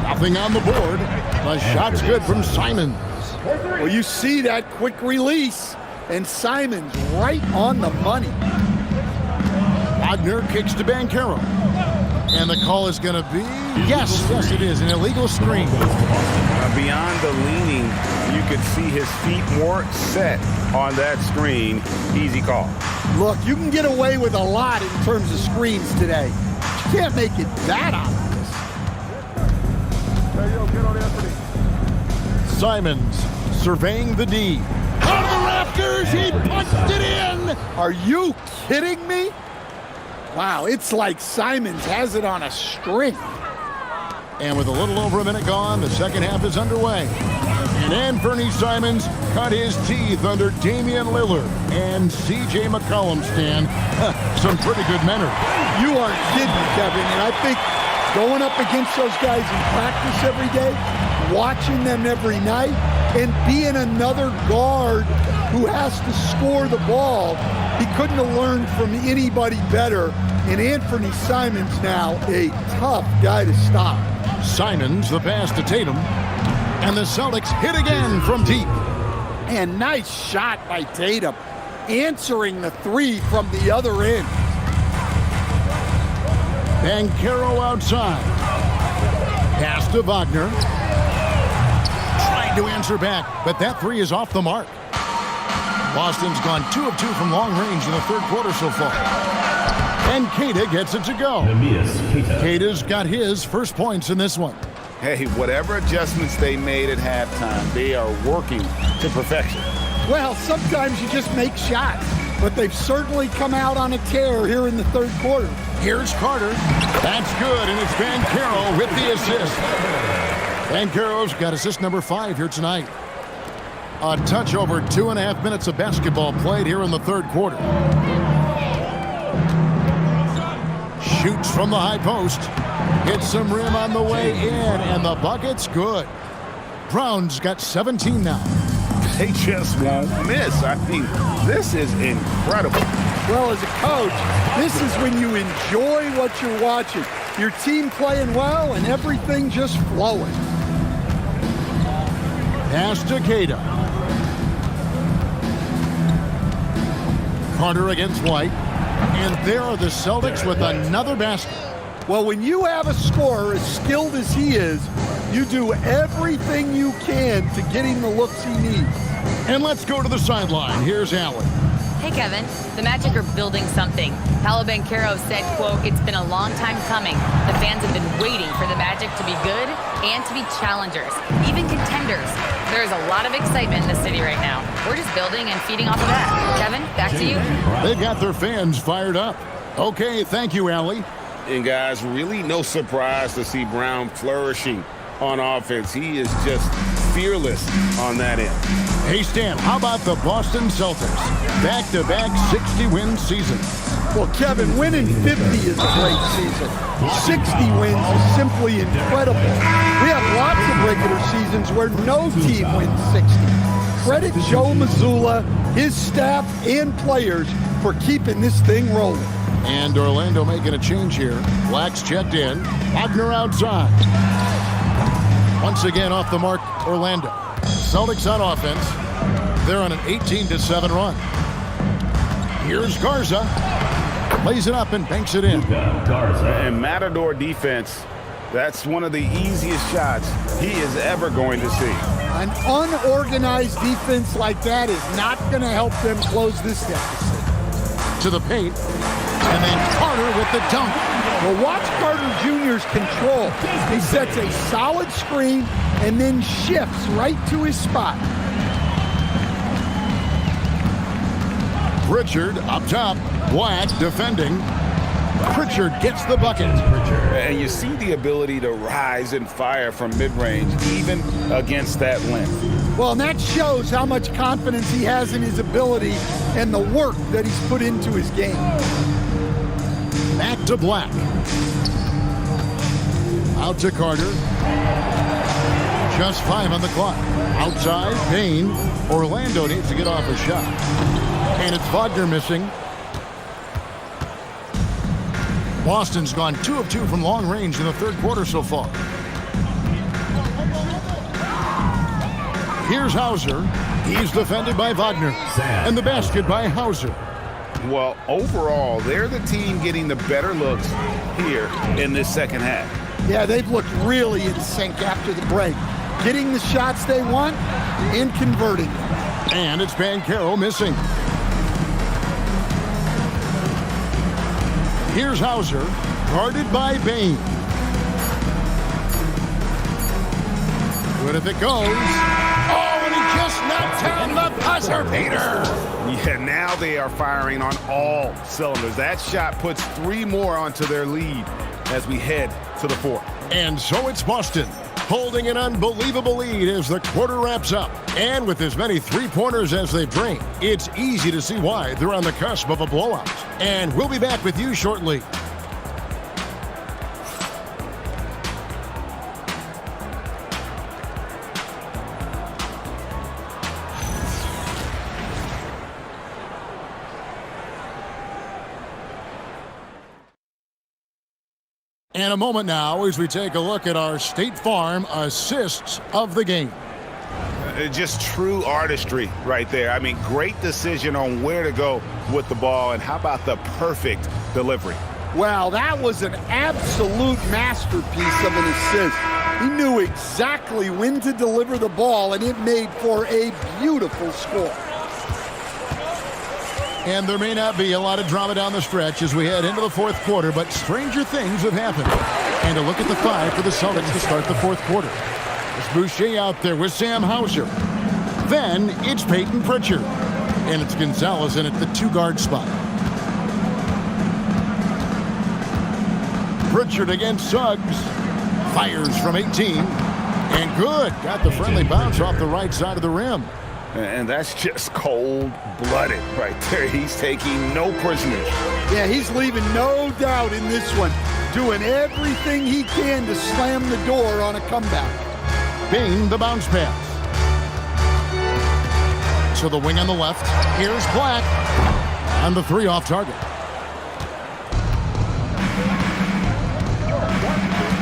Nothing on the board. The shot's good from Simons. Well, you see that quick release, and Simons right on the money. Wagner kicks to Banchero. And the call is going to be, yes, it is, an illegal screen. Beyond the leaning, you could see his feet more set on that screen. Easy call. Look, you can get away with a lot in terms of screens today. You can't make it that obvious. Simons surveying the D. Out of the rafters, he punched it in! Are you kidding me? Wow, it's like Simons has it on a string. And with a little over a minute gone, the second half is underway. And Anthony Simons cut his teeth under Damian Lillard and C.J. McCollum, Stan. Some pretty good men. You aren't kidding, Kevin. And I think going up against those guys in practice every day, watching them every night, and being another guard who has to score the ball, he couldn't have learned from anybody better. And Anthony Simons now a tough guy to stop. Simons, the pass to Tatum. And the Celtics hit again from deep. And nice shot by Tatum, answering the three from the other end. Banchero outside. Pass to Wagner. Trying to answer back, but that three is off the mark. Boston's gone 2 of 2 from long range in the third quarter so far. And Queta gets it to go. Queta's got his first points in this one. Hey, whatever adjustments they made at halftime, they are working to perfection. Well, sometimes you just make shots, but they've certainly come out on a tear here in the third quarter. Here's Carter. That's good, and it's Banchero with the assist. Banchero's got assist number 5 here tonight. A touch over 2.5 minutes of basketball played here in the third quarter. Shoots from the high post. Hits some rim on the way in, and the bucket's good. Brown's got 17 now. They just won't miss. I mean, this is incredible. Well, as a coach, this is when you enjoy what you're watching. Your team playing well and everything just flowing. Pass to Queta. Carter against White. And there are the Celtics with another basket. Well, when you have a scorer as skilled as he is, you do everything you can to get him the looks he needs. And let's go to the sideline. Here's Allen. Hey, Kevin. The Magic are building something. Paolo Banchero said, quote, "It's been a long time coming. The fans have been waiting for the Magic to be good and to be challengers, even contenders. There's a lot of excitement in the city right now. We're just building and feeding off of that." Kevin, back to you. They've got their fans fired up. Okay, thank you, Allie. And guys, really no surprise to see Brown flourishing on offense. He is just fearless on that end. Hey, Stan, how about the Boston Celtics? Back-to-back 60-win seasons. Well, Kevin, winning 50 is a great season. 60 wins is simply incredible. We have lots of regular seasons where no team wins 60. Credit Joe Mazzulla, his staff, and players for keeping this thing rolling. And Orlando making a change here. Black's checked in. Wagner outside. Once again off the mark, Orlando. Celtics on offense. They're on an 18-7 run. Here's Garza. Plays it up and banks it in. And Matador defense, that's one of the easiest shots he is ever going to see. An unorganized defense like that is not going to help them close this deficit. To the paint. And then Carter with the dunk. Well, watch Carter Jr.'s control. He sets a solid screen and then shifts right to his spot. Pritchard up top. Black defending. Pritchard gets the bucket. And you see the ability to rise and fire from mid-range, even against that length. Well, and that shows how much confidence he has in his ability and the work that he's put into his game. Back to Black. Out to Carter. Just 5 on the clock. Outside, Payne. Orlando needs to get off a shot. And it's Wagner missing. Boston's gone 2 of 2 from long range in the third quarter so far. Here's Hauser. He's defended by Wagner. And the basket by Hauser. Well, overall, they're the team getting the better looks here in this second half. Yeah, they've looked really in sync after the break. Getting the shots they want and converting them. And it's Banchero missing. Here's Hauser, guarded by Bane. Good if it goes. down the buzzer beater. Yeah, now they are firing on all cylinders. That shot puts 3 more onto their lead as we head to the 4th. And so it's Boston, holding an unbelievable lead as the quarter wraps up. And with as many three-pointers as they've drained, it's easy to see why they're on the cusp of a blowout. And we'll be back with you shortly. And a moment now as we take a look at our State Farm assists of the game. Just true artistry right there. I mean, great decision on where to go with the ball, and how about the perfect delivery? Well, that was an absolute masterpiece of an assist. He knew exactly when to deliver the ball, and it made for a beautiful score. And there may not be a lot of drama down the stretch as we head into the 4th quarter, but stranger things have happened. And a look at the 5 for the Celtics to start the 4th quarter. It's Boucher out there with Sam Hauser. Then it's Peyton Pritchard. And it's Gonzalez in at the 2-guard spot. Pritchard against Suggs. Fires from 18. And good. Got the friendly bounce off the right side of the rim. And that's just cold-blooded right there. He's taking no prisoners. Yeah, he's leaving no doubt in this one. Doing everything he can to slam the door on a comeback. Bane, the bounce pass. So the wing on the left. Here's Black. On the 3 off target.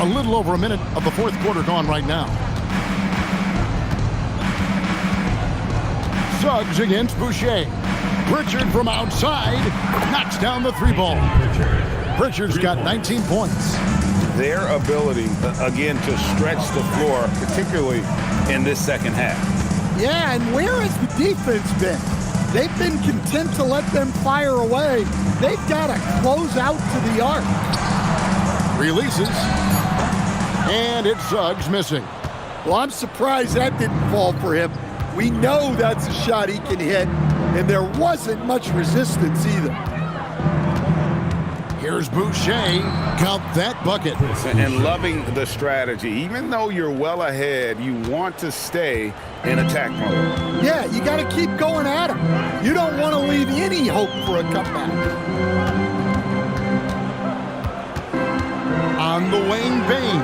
A little over a minute of the 4th quarter gone right now. Suggs against Boucher. Pritchard from outside knocks down the 3-ball. Pritchard's got 19 points. Their ability, again, to stretch the floor, particularly in this second half. Yeah, and where has the defense been? They've been content to let them fire away. They've got to close out to the arc. Releases. And it's Suggs missing. Well, I'm surprised that didn't fall for him. We know that's a shot he can hit, and there wasn't much resistance either. Here's Boucher. Count that bucket. And loving the strategy. Even though you're well ahead, you want to stay in attack mode. Yeah, you got to keep going at him. You don't want to leave any hope for a comeback. On the wing, Bane.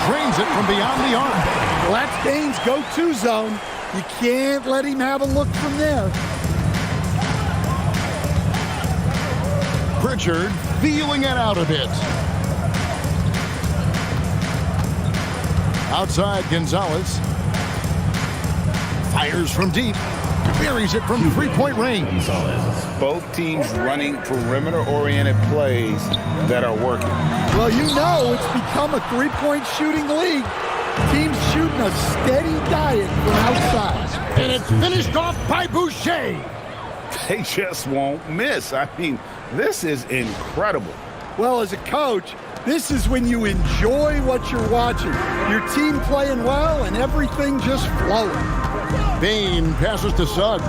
Drains it from beyond the arc. Well, that's Bane's go-to zone. You can't let him have a look from there. Pritchard feeling it out a bit. Outside, Gonzalez. Fires from deep. Buries it from 3-point range. Both teams running perimeter-oriented plays that are working. Well, you know it's become a 3-point shooting league. Teams shooting a steady diet from outside. And it's finished off by Boucher. They just won't miss. I mean, this is incredible. Well, as a coach, this is when you enjoy what you're watching. Your team playing well and everything just flowing. Bane passes to Suggs.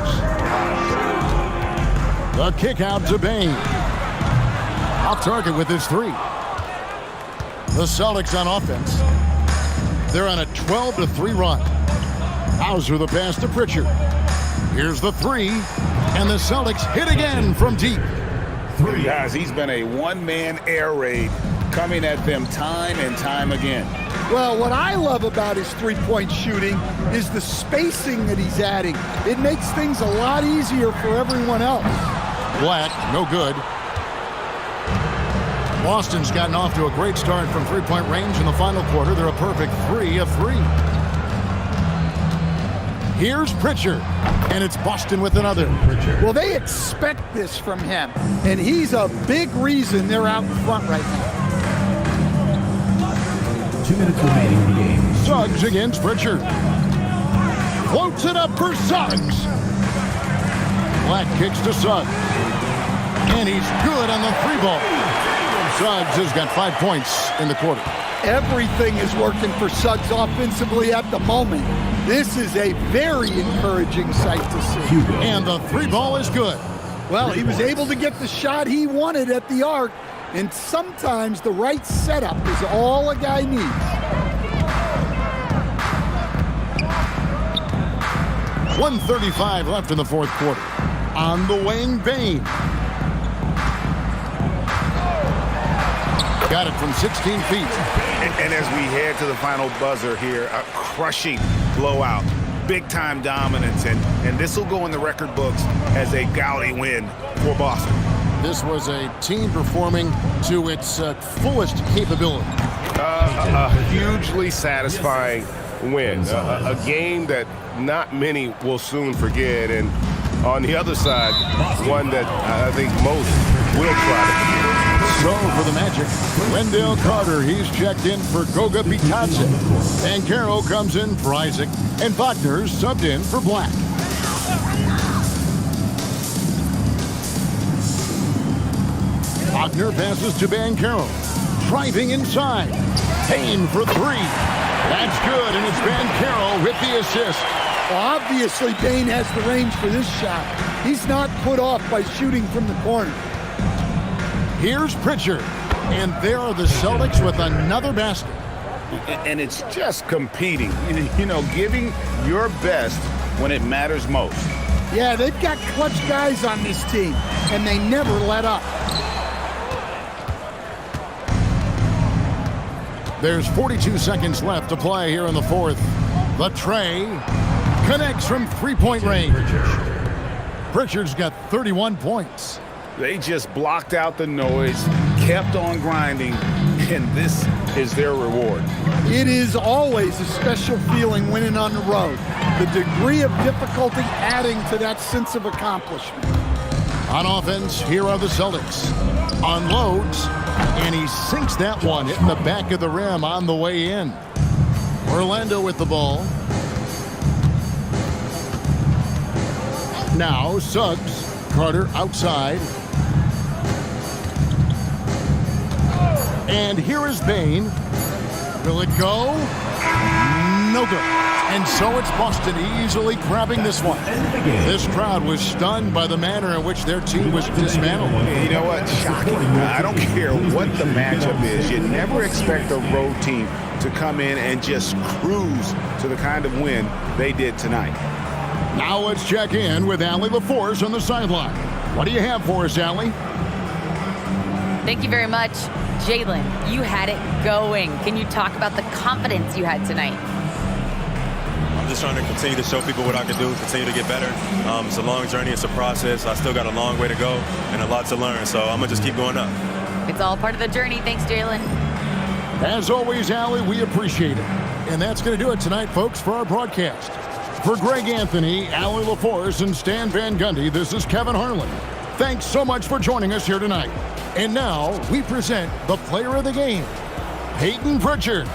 The kick out to Bane. Off target with his 3. The Celtics on offense. They're on a 12-3 run. Hauser the pass to Pritchard. Here's the 3. And the Celtics hit again from deep. Guys, he's been a one-man air raid coming at them time and time again. Well, what I love about his 3-point shooting is the spacing that he's adding. It makes things a lot easier for everyone else. Black, no good. Boston's gotten off to a great start from 3-point range in the final quarter. They're a perfect 3 of 3. Here's Pritchard, and it's Boston with another. Well, they expect this from him, and he's a big reason they're out in front right now. 2 minutes remaining in the game. Suggs against Pritchard. Floats it up for Suggs. Black kicks to Suggs. And he's good on the 3-ball. Suggs has got 5 points in the quarter. Everything is working for Suggs offensively at the moment. This is a very encouraging sight to see. And the three ball is good. Well, he was able to get the shot he wanted at the arc, and sometimes the right setup is all a guy needs. 1:35 left in the fourth quarter. On the wing, Bane. Got it from 16 feet. And as we head to the final buzzer here, a crushing blowout, big-time dominance, and this will go in the record books as a gaudy win for Boston. This was a team performing to its fullest capability. A hugely satisfying win. A game that not many will soon forget. And on the other side, one that I think most will try to forget. So for the Magic, Wendell Carter, he's checked in for Goga Bitadze. Banchero comes in for Isaac, and Wagner's subbed in for Black. Wagner passes to Banchero. Driving inside. Payne for three. That's good, and it's Banchero with the assist. Well, obviously, Payne has the range for this shot. He's not put off by shooting from the corner. Here's Pritchard, and there are the Celtics with another basket. And it's just competing, you know, giving your best when it matters most. Yeah, they've got clutch guys on this team, and they never let up. There's 42 seconds left to play here in the fourth. The tray connects from three-point range. Pritchard's got 31 points. They just blocked out the noise, kept on grinding, and this is their reward. It is always a special feeling winning on the road. The degree of difficulty adding to that sense of accomplishment. On offense, here are the Celtics. Unloads, and he sinks that one, hitting the back of the rim on the way in. Orlando with the ball. Now Suggs, Carter outside. And here is Bane. Will it go? No good. And so it's Boston easily grabbing this one. This crowd was stunned by the manner in which their team was dismantled. You know what? Shocking. I don't care what the matchup is. You never expect a road team to come in and just cruise to the kind of win they did tonight. Now let's check in with Allie LaForce on the sideline. What do you have for us, Allie? Thank you very much. Jalen, you had it going. Can you talk about the confidence you had tonight? I'm just trying to continue to show people what I can do, continue to get better. It's a long journey. It's a process. I still got a long way to go and a lot to learn, so I'm going to just keep going up. It's all part of the journey. Thanks, Jalen. As always, Allie, we appreciate it. And that's going to do it tonight, folks, for our broadcast. For Greg Anthony, Allie LaForce, and Stan Van Gundy, this is Kevin Harlan. Thanks so much for joining us here tonight. And now we present the player of the game, Payton Pritchard.